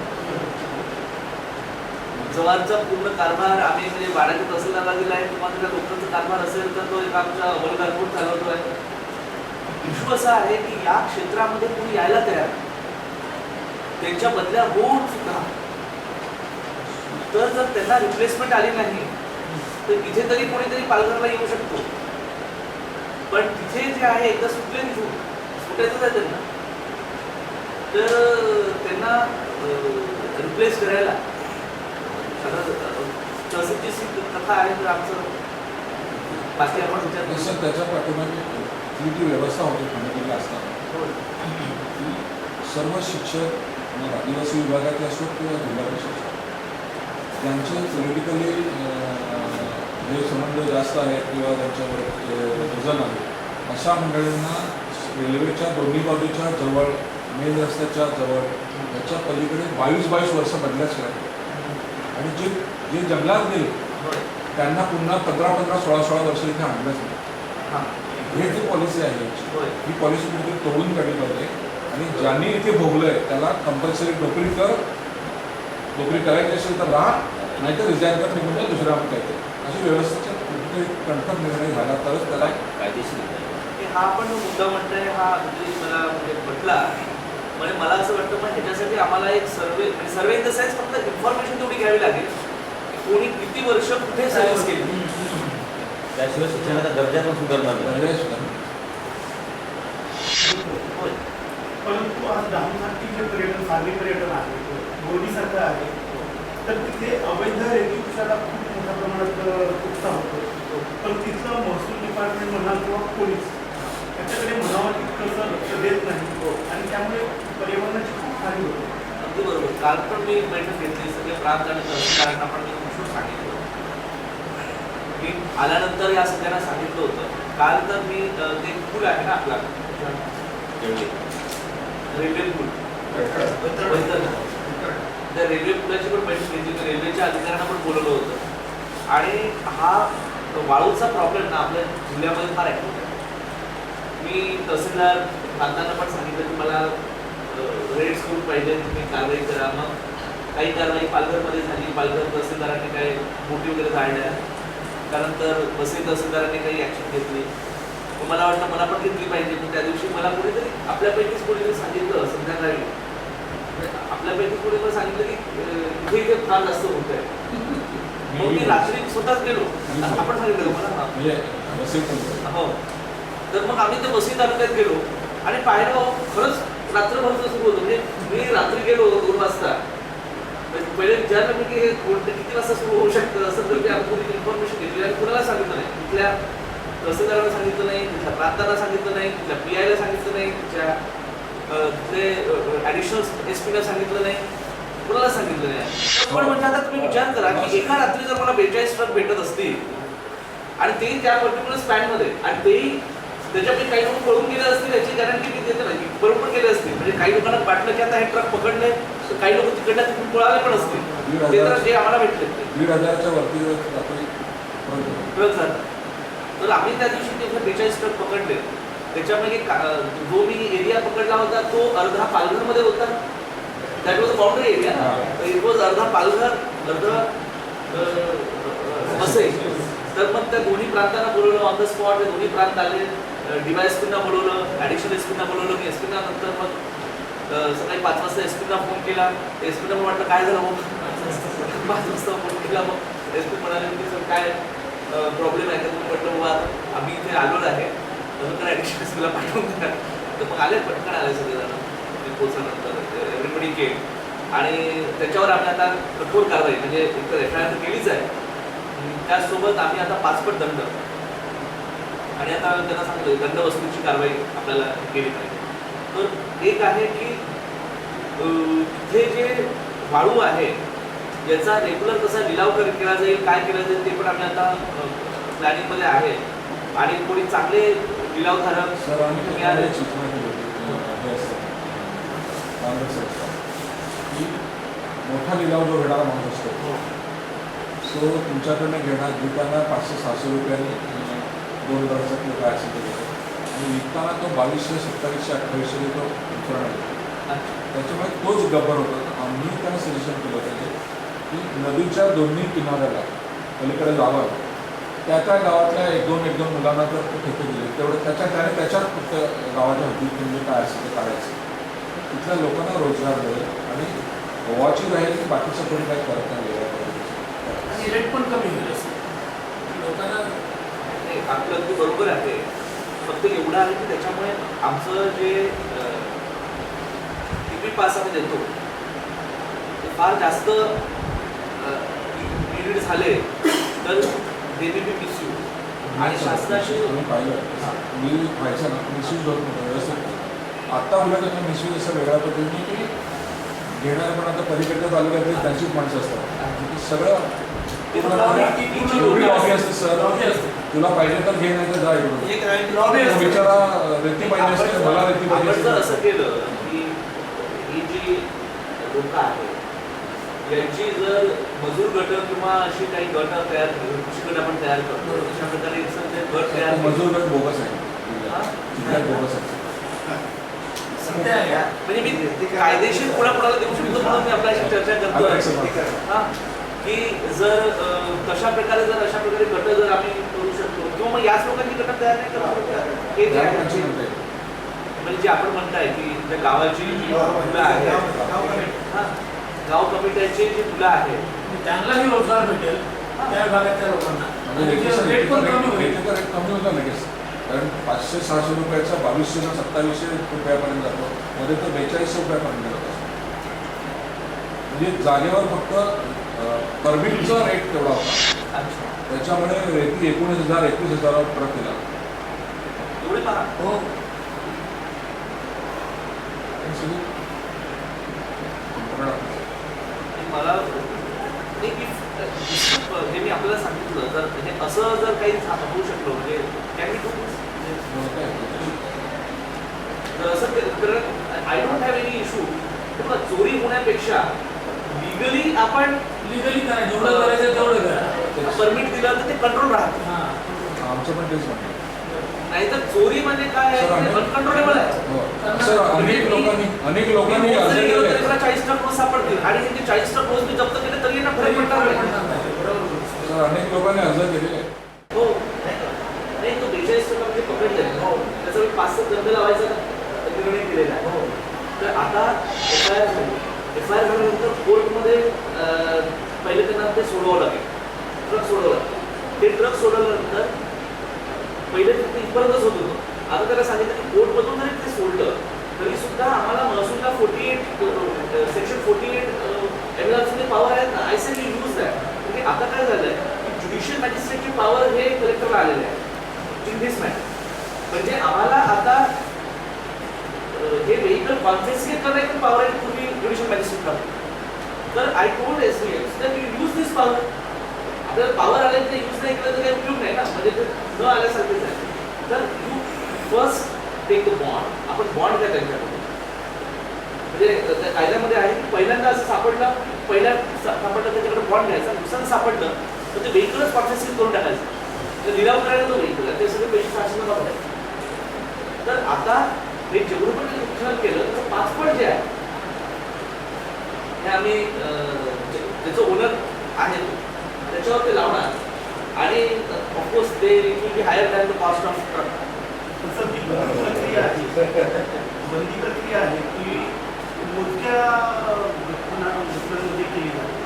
[SPEAKER 3] जवारचा पूर्ण कारभार आम्ही म्हणजे वाड्याच्या तहसीलदारला दिला आहे किंवा त्या लोकांचा कारभार असेल तर तो एक आमच्या अमलदारपूर चालवतो आहे. इश्यू असा आहे की या क्षेत्रामध्ये कोणी यायला तयार त्यांच्या बदल्या होऊन सुद्धा तर जर त्यांना रिप्लेसमेंट आली नाही तर इथे तरी कोणीतरी पालघरला येऊ शकतो. पण तिथे जे आहे एकदा सुटायचंच आहे त्यांना, तर त्यांना रिप्लेस करायला तहसीलची कथा आहे. तर आमचं बाकी आपण विचार
[SPEAKER 4] त्याच्या पाठीमागे ती जी व्यवस्था होती ठाण्यामध्ये असताना सर्व शिक्षक आदिवासी विभागाचे असो किंवा जिल्हा परिषद त्यांचे पॉलिटिकली जे संबंध जास्त आहेत किंवा त्यांच्यावर वजन आहे अशा मंडळींना रेल्वेच्या दोन्ही बाजूच्या जवळ मेन रस्त्याच्या जवळ याच्या पलीकडे 22 वर्ष बदल्याच करायचे. आणि जे जे जंगलात गेले त्यांना पुन्हा 15-16 वर्ष इथे आणलंच नाही. हे जी पॉलिसी आहे ही पॉलिसी कुठे तोडून काढली पाहिजे. आणि ज्यांनी इथे भोगलंय त्याला कंपल्सरी नोकरी करायची असेल तर राहा, नाहीतर रिझाईन कर निघून जा दुसऱ्या काही अशी व्यवस्थेचा कुठे कणखर निर्णय झाला तरच त्याला कायदेशीर.
[SPEAKER 3] हा पण मुद्दा म्हणताय हा मला म्हणजे म्हटला म्हणजे मला असं वाटतं पण ह्याच्यासाठी आम्हाला एक सर्वे इन द सेन्स फक्त इन्फॉर्मेशन तेवढी घ्यावी लागेल की कोणी किती वर्ष कुठे सर्व्हिस केली.
[SPEAKER 5] त्याशिवाय शिक्षणाचा दर्जा पण सुधारणार नाही.
[SPEAKER 6] परंतु आज धामसाठी जे पर्यटन सागरी पर्यटन आहे बोरीसारखं आहे तर तिथे अवैध रेतीशाला खूप मोठ्या प्रमाणात उत्साह होतो. पण तिथलं महसूल डिपार्टमेंट म्हणा किंवा पोलीस त्याच्याकडे म्हणावं तितकंसं लक्ष देत नाही आणि त्यामुळे पर्यावरणाची खूप हानी होते.
[SPEAKER 3] अगदी बरोबर. काल पण मी बैठक घेतली सगळे प्रांत आणि तहसीलदारांना पण मी खूप सांगितलं. मी आल्यानंतर या सगळ्यांना सांगितलं होतं. काल तर मी ते पूल आहे ना आपला रेल्वे पूल त्या रेल्वे पुलाची पण बैठक घेतली. रेल्वेच्या अधिकाऱ्यांना पण बोलवलं होतं. आणि हा वाळूचा प्रॉब्लेम ना आपल्या जिल्ह्यामध्ये फार ॲक्टिव्ह आहे. मी तहसीलदार प्रांतांना पण सांगितलं की मला रेड्स करून पाहिजे, तुम्ही कारवाई करा. मग काही कारवाई पालघरमध्ये झाली. पालघर तहसीलदारांनी काही बोटी वगैरे जाळल्या. त्यानंतर वसई तहसीलदारांनी काही ॲक्शन घेतली. मला वाटतं मला पण घेतली पाहिजे. पण त्या दिवशी मला कोणीतरी आपल्यापैकीच कोणीतरी सांगितलं संध्याकाळी आपल्यापैकी कोणीतरी सांगितलं की इथे फार जास्त होत आहे. मग मी रात्री स्वतःच गेलो. आपण सांगितलं मला हो. तर मग आम्ही ते वसई तालुक्यात गेलो आणि पाहिलं खरंच रात्रभर सुरू होतं. म्हणजे मी रात्री गेलो 2 वाजता. पहिले विचारलं मी की हे किती वाजता सुरू होऊ शकतं असं तर मी आपण इन्फॉर्मेशन घेतली आणि कुणाला सांगितलं नाही. तिथल्या तहसीलदारांना सांगितलं नाही, तिथल्या प्रांतांना सांगितलं नाही, तिथल्या PIला सांगितलं नाही, तिथल्या तिथले ॲडिशनल SP ला सांगितलं नाही, कुणाला सांगितलं नाही. पण म्हणजे आता तुम्ही विचार करा की एका रात्री जर मला 42 ट्रक भेटत असतील आणि ते त्या पर्टिक्युलर स्पॅनमध्ये आणि तेही त्याच्यापैकी काही लोक पळून गेले असतील याची गॅरंटी मी देते नाही. बरोबर गेले असतील म्हणजे काही लोकांना वाटलं की आता हे ट्रक पकडले तर काही लोक तिकडल्या तिकडून पळाले पण असतील. ते तर जे आम्हाला भेटले
[SPEAKER 4] 1,000च्या वरती
[SPEAKER 3] ट्रक झाला. तर आम्ही त्या दिवशी तिथे 42 ट्रक पकडले. त्याच्यापैकी जो मी एरिया पकडला होता तो अर्धा पालघरमध्ये होता. That was boundary area. It was अर्धा पालघर अर्धा वसई तर मग त्या दोन्ही प्रांतांना बोलवलं ऑन द स्पॉट, ते दोन्ही प्रांत आले, DYSPना बोलवलं, ॲडिशनल एसपीना बोलवलं. मी एसपीना नंतर मग सकाळी 5 वाजता एसपीना फोन केला. एसपीना पण वाटलं काय झालं मग 5 वाजता फोन केला. मग एसपी म्हणाले की सर काय प्रॉब्लेम आहे का? तुम्ही म्हटलं बाबा आम्ही इथे आलो आहे, तर ॲडिशनल एसपीला पाठवून द्या. तर मग आले, पटकन आले सगळेजण. मी पोचल्यानंतर एव्हरीबडी केम आणि त्याच्यावर आम्ही आता कठोर कारवाई म्हणजे एकतर FIR केलीच आहे, त्याचसोबत आम्ही आता 5 पट दंड आणि आता त्यांना सांगतो दंड वसूलीची कारवाई आपल्याला केली पाहिजे. तर एक आहे की इथे जे वाळू आहे याचा रेग्युलर कसा लिलाव केला जाईल, काय केलं जाईल ते पण आम्ही आता प्लॅनिंगमध्ये आहे. आणि कोणी चांगले लिलावधारक
[SPEAKER 4] सर आम्ही
[SPEAKER 3] तुम्ही आले
[SPEAKER 4] सूचना केली होती हे असतं काँग्रेस सरकार की मोठा लिलाव जो घेणारा माणूस असतो सो तुमच्याकडनं घेताना 500-600 रुपयांनी 2 वर्षाचा किंवा काय असेल ते घेतो आणि विकताना तो 2200, 2700, 2800 तो विचारणा घेतो. त्याच्यामुळे तोच गब्बर होता. तर आम्ही त्यांना सजेशन केलं होतं की नदीच्या दोन्ही किनाऱ्याला पलीकडे गावात त्या गावातल्या 1-2 मुलांना जर ठेके दिले तेवढं त्याच्यात फक्त गावाच्या हद्दीत म्हणजे काय असेल ते काढायचं. तिथल्या लोकांना रोजगार मिळेल आणि गोवाची राहील की बाकीचं कोणी काही करत नाही
[SPEAKER 6] आणि रेट पण कमी होईल असं लोकांना.
[SPEAKER 3] आपलं अगदी बरोबर आहे. फक्त एवढं आहे की त्याच्यामुळे आमचं जे TP पास आम्ही देतो ते फार जास्त पीरियड झाले तर दे मे बी मिसयूज आणि शासनाची
[SPEAKER 4] तुम्ही पाहिलं मी व्हायचं ना मिसयूज होत नव्हतं व्यवस्थित. आत्ता उलट आता मिसयूज असं वेगळ्या पद्धतीने की घेणारे पण आता पलीकडच्या तालुक्यातली त्यांचीच माणसं असतात की सगळं एवढी लॉबी असते सर तुला पाहिजे तर घे नाही तर जा इकडून. बिचारा रेती पाहिजे असते मला रेती
[SPEAKER 3] आपण
[SPEAKER 4] पाहिजे
[SPEAKER 3] जर
[SPEAKER 4] असते.
[SPEAKER 3] असं केलं की ही जी लोक आहेत यांची जर मजूर गट किंवा अशी काही गट तयार कृषी गट आपण तयार करतो अशा प्रकारे गट तयार
[SPEAKER 4] मजूर गट बोगस आहे बोगस आहे.
[SPEAKER 3] म्हणजे मी कायदेशीर कोणाकोणाला देऊ शकतो म्हणून मी आपल्याशी चर्चा करतो की जर कशा प्रकारे जर अशा प्रकारे गट जर आम्ही करू शकतो किंवा मग याच लोकांची गट तयार नाही करतो हे जे आहे म्हणजे जे आपण म्हणताय की त्या गावाची जी मुलं आहेत गाव कमिट्याची जी मुलं आहेत
[SPEAKER 6] त्यांनाही रोजगार भेटेल त्या भागातल्या लोकांना. रेट पण कमी होईल.
[SPEAKER 4] कमी होता लगेच कारण 500-600 रुपयाचा 2200 ना 2700 रुपयापर्यंत जातो मध्ये तर 4200 रुपयापर्यंत जातो. म्हणजे जागेवर फक्त परमिटचा रेट तेवढा होता. त्याच्यामुळे रेती 19,000-21,000 फरक दिला.
[SPEAKER 3] एवढे पहा
[SPEAKER 6] हो
[SPEAKER 3] मला हे मी आपल्याला सांगितलं जर हे असं जर काही होऊ शकलो म्हणजे कॅन असं I don't have any issue. चोरी होण्यापेक्षा लिगली आपण
[SPEAKER 6] लिगली करा जेवढं करायचं तेवढं करा.
[SPEAKER 3] परमिट दिलं तर ते कंट्रोल राहतं.
[SPEAKER 4] आमचं पण तेच म्हणणं.
[SPEAKER 3] नाहीतर चोरी म्हणजे काय अनकंट्रोलेबल आहे.
[SPEAKER 4] सर अनेक लोकांनी अर्ज केले
[SPEAKER 3] 40 ट्रक रोज सापडतील आणि हे 40 ट्रक रोज मी जप्त केले तरी यांना फरक पडणार नाही.
[SPEAKER 4] सर अनेक लोकांनी अर्ज केलेले आहे.
[SPEAKER 3] हो नाही तो 42 टक्का म्हणजे पकडले त्याचा मी 5-7 दंड लावायचा निर्णय केलेला आहे. तर आता FIR झाल्यानंतर कोर्टमध्ये पहिले त्यांना ते सोडवावं लागेल. ट्रक सोडवावं लागेल. ते ट्रक सोडवल्यानंतर पहिले फक्त इथपर्यंतच होत होतं. आता त्याला सांगितलं की कोर्टमधून जरी ते सोडलं तरी सुद्धा आम्हाला महसूलला 48 सेक्शन 48 MLRची पॉवर आहेत ना आय से यूज आहे. म्हणजे आता काय झालंय की ज्युडिशियल मॅजिस्ट्रेटची पॉवर हे कलेक्टरला आलेले आहे इन दिस मॅटर. म्हणजे आम्हाला आता हे व्हेकल कॉन्फिस्केट करण्याची पॉवर आहे पूर्वी ज्युडिशियल मॅजिस्ट्रेटला. तर I told SDM that you use this power. आपल्याला पॉवर आले ते यूज नाही केलं तर काही उपयोग नाही ना म्हणजे ते न आल्यासारखेच आहे. तर you first take the bond. आपण बॉन्ड घ्या त्यांच्याकडून. म्हणजे त्या कायद्यामध्ये आहे की पहिल्यांदा असं सापडलं त्याच्याकडे बॉन्ड घ्यायचा. दुसऱ्यांदा सापडलं तर ते व्हेकलच कॉन्फिस्केट करून टाकायचं. तर लिलाव करायला तो व्हेकल ते सगळे पैसे शासनाला बघायचे. तर आता हे जेवढं पण नुकसान केलं त्याचं 5 पट जे आहे हे आम्ही त्याचं ओनर आहे त्याच्यावर ते लावणार आणि ऑफकोर्स ते it will be higher than the cost of truck.
[SPEAKER 6] तसं ती बंदी प्रक्रिया आहे, बंदी प्रक्रिया आहे की मोजक्या घटनांमध्ये केली जाते.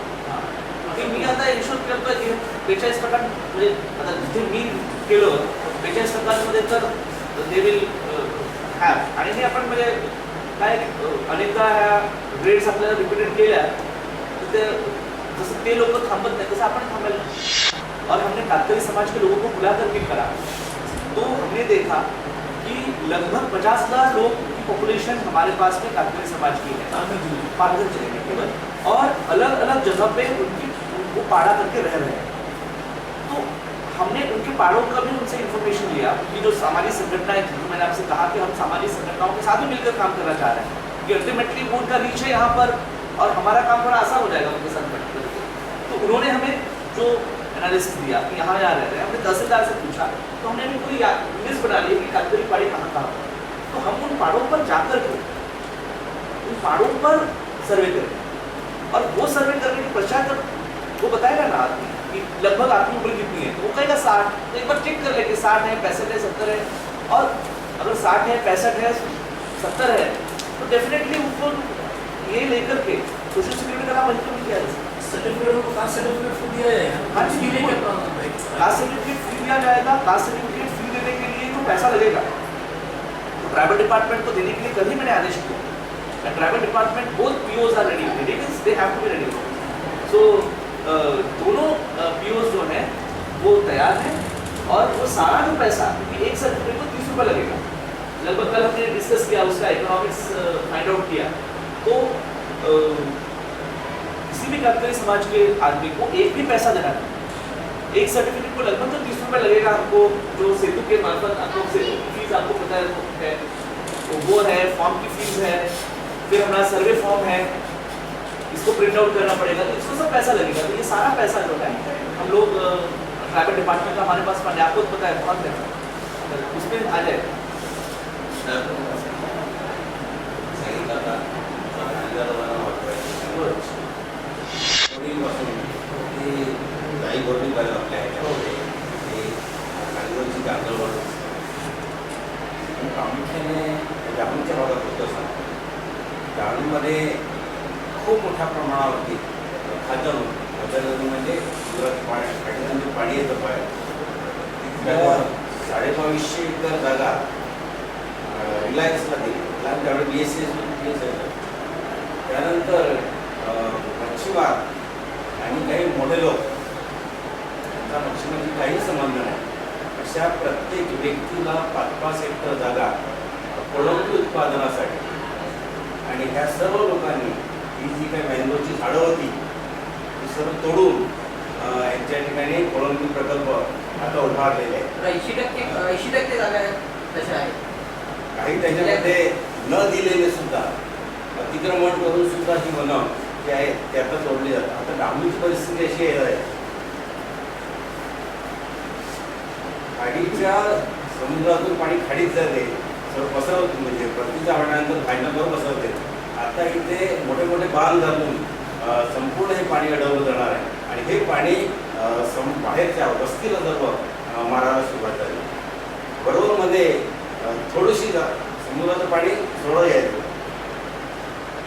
[SPEAKER 3] की मी आता इन्शुर करतोय की 42% म्हणजे आता जिथे मी केलं 42%मध्ये तर दे विल हॅव. आणि हे आपण म्हणजे काय अनेकदा ह्या ग्रेड्स आपल्याला रिपीटेड केल्या तर ते जसं ते लोक थांबत नाही तसं आपण थांबायला नाही. और हमने कातकरी समाज के लोगों को बुलाकर भी करा तो हमने देखा कि लगभग 50,000 लोग की पॉपुलेशन हमारे पास में कातकरी समाज की है पालघर जिले में केवल, और अलग अलग जगह पे वो पाड़ा करके रह रहे हैं. तो हमने उनके पाड़ों का भी उनसे इन्फॉर्मेशन लिया कि जो सामाजिक संगठनाएं थी, मैंने आपसे कहा कि हम सामाजिक संगठनाओं के साथ भी मिलकर काम करना चाह रहे हैं कि अल्टीमेटली वो उनका रीच है यहाँ पर और हमारा काम थोड़ा आसान हो जाएगा उनके साथ बैठकर. तो उन्होंने हमें जो एनालिसिस दिया कि यहाँ रह रहे हैं, हमने तहसीलदार से पूछा तो हमने भी पूरी लिस्ट बना ली कि कातकरी पाड़ी कहाँ कहाँ पर. तो हम उन पहाड़ों पर जाकर के उन पहाड़ों पर सर्वे करें और वो सर्वे करने के पश्चात जब वो बताएगा ना आदमी कि लगभग आपकी उम्र कितनी है तो वो कहेगा 60. तो एक बार चेक कर ले कि 60 है, 65 है, 70 है. और अगर 60 है, 65 है, 70 है तो डेफिनेटली उनको ये लेकर के सोशल सिक्योरिटी का बंद कर दिया जाए.
[SPEAKER 5] सर्टिफिकेट को कास्ट सर्टिफिकेट फ्री दिया जाएगा.
[SPEAKER 3] हाँ जी, कास्ट सर्टिफिकेट फ्री दिया जाएगा. कास्ट सर्टिफिकेट फ्री देने के लिए तो पैसा लगेगा. तो ट्राइबल डिपार्टमेंट को देने के लिए कल ही मैंने आदेश किया. Tribal department both POs are ready, they have to be ready. So दोनों पीओज जो हैं वो तैयार हैं और वो सारा जो पैसा, क्योंकि एक सर्टिफिकेट को 30 रुपये लगेगा लगभग, कल हमने डिस्कस किया उसका इकोनॉमिक्स फाइंड आउट किया. तो किसी भी कातकरी समाज के आदमी को एक भी पैसा देना नहीं. एक सर्टिफिकेट को लगभग तो 30 रुपये लगेगा आपको, जो सेतु के मार्फत आपको सेतु की फीस आपको पता है तो वो है, फॉर्म की फीस है, फिर हमारा सर्वे फॉर्म है, इसको प्रिंट आउट करना पड़ेगा, तो इसको सब पैसा लगेगा. तो ये सारा पैसा जो है हम लोग ट्राइबल डिपार्टमेंट का हमारे पास फंड है, आपको तो पता है बहुत है, उसमें आ जाएगा.
[SPEAKER 2] सांगितलं का मला वाटतं काही गोष्टी करायला आपल्या ह्याच्यामध्ये कांदोळची कांदळ प्रामुख्याने डहाणूच्या भागात होतं असं. डहाणूमध्ये खूप मोठ्या प्रमाणावरती खाजण म्हणजे पाणी पाणी येतं बाहेर. तिथल्या 2250 एकर जागा रिलायन्सला दिली. त्यावेळी BSS त्यानंतर मच्छीमार आणि काही मोठे लोक त्यांचा मच्छीमारशी काही संबंध नाही अशा प्रत्येक व्यक्तीला 5-5 हेक्टर जागा कोळंबी उत्पादनासाठी, आणि ह्या सर्व लोकांनी ही जी काही मँगोची झाडं होती ती सर्व तोडून यांच्या ठिकाणी कोळंबी प्रकल्प आता उभारलेले आहेत.
[SPEAKER 7] 80% जागा तशा आहेत.
[SPEAKER 2] काही त्याच्यामध्ये न दिलेले सुद्धा अतिक्रमण करून सुद्धा ही वनं जे आहेत ते आता तोडली जातात. आता डहाणूची परिस्थिती अशी आहे, खाडीच्या समुद्रातून पाणी खाडीत जाते, सर्व पसरवत म्हणजे परतीच्या हटल्यानंतर भांडणाबरोबर पसरते. आता इथे मोठे मोठे बांध घालून संपूर्ण हे पाणी अडवलं जाणार आहे आणि हे पाणी बाहेरच्या वस्तीला सर्व मारायला सुरुवात झाली. बरोबरमध्ये थोडीशी समुद्राचं पाणी सोडलं यायचं.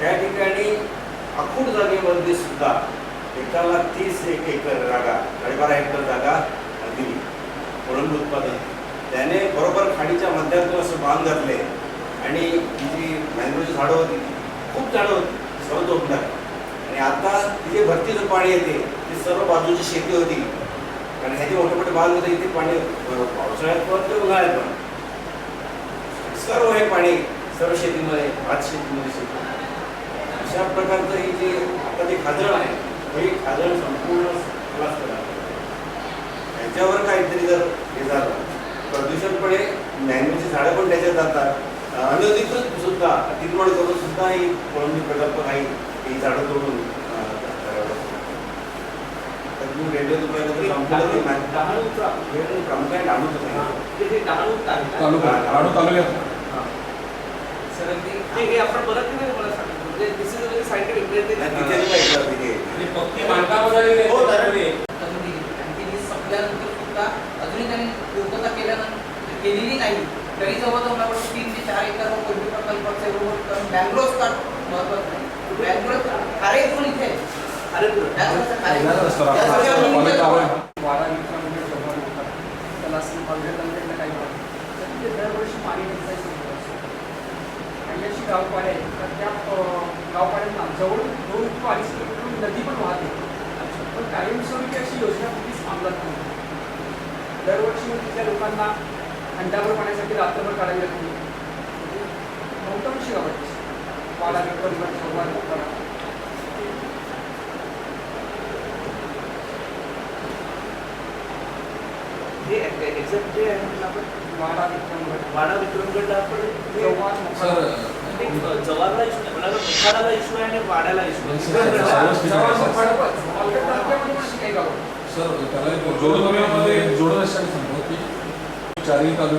[SPEAKER 2] त्या ठिकाणी अखूट जागेमध्ये सुद्धा एकाला 30 एकर जागा, 12.5 हेक्टर जागा दिली कोळंबी उत्पादन. त्याने बरोबर खाडीच्या मध्यातून असं बांध घातले आणि जी मँगोची झाडं होती, खूप झाडं होती, सर्व तोडून टाकली. आणि आता तिथे भरतीचं पाणी येते ती सर्व बाजूची शेती होती, कारण ह्याचे मोठे मोठे बांध होते. इथे पाणी पावसाळ्यात पण ते उन्हाळ्यात पण सर्व हे पाणी सर्व शेतीमध्ये, भात शेतीमध्ये शेती. अशा प्रकारचं हे जे आता जे खाजण आहे हे खाजण संपूर्ण खलास करा. त्याच्यावर काहीतरी जर हे झालं प्रदूषणपणे मँगोची झाडं पण त्याच्यात जातात. अनधिकृत सुद्धा अतिक्रमण करून सुद्धा ही कोळंबी प्रकल्प काही ही झाडं तोडून रेल्वे प्रामुख्याने
[SPEAKER 4] तालुक्यात
[SPEAKER 3] सर हे आपण परत नाही मला सांगितलं दिस इज व्हेरी सायंटिफिक.
[SPEAKER 4] पक्की बांधकाम झालेली
[SPEAKER 7] संपल्यानंतर अजूनही त्यांनी पूर्तता केलेली नाही. तरी जवळजवळ मला वाटतं 3 ते 4 एकर कोणती प्रकल्पाचं एवढं, कारण बँगलोर महत्वाचं नाही. बँगलोर खारेपूर इथे आहे. खारेपूर
[SPEAKER 8] वाडा मित्रांमध्ये जमा होतात त्याला असं पालघरला काही ते दरवर्षी पाणी टंचाई सुरू असते. आणि अशी गावपाड्या आहेत तर त्या गावपाड्यांना जवळ 2 किंवा 2.5 किलोमीटर नदी पण वाहते. पण कायमस्वरूपी अशी योजना कुठलीच अंमलात नव्हती. दरवर्षी तिथल्या लोकांना हंडाभर पाण्यासाठी रात्रभर काढावी लागते. बहुतांशी गावाची वाडा मित्र संवाद
[SPEAKER 3] हे एक्झॅक्ट जे आहे म्हणजे आपण
[SPEAKER 8] वाडा विक्रमगड
[SPEAKER 3] वाडा विक्रमगडला आपण
[SPEAKER 4] सर
[SPEAKER 3] जवाहरला इश्यू नाही, मला मुखाडाला इश्यू आहे आणि वाड्याला इश्यू आहे.
[SPEAKER 4] सर त्याला एक जोडून असताना सांगतो की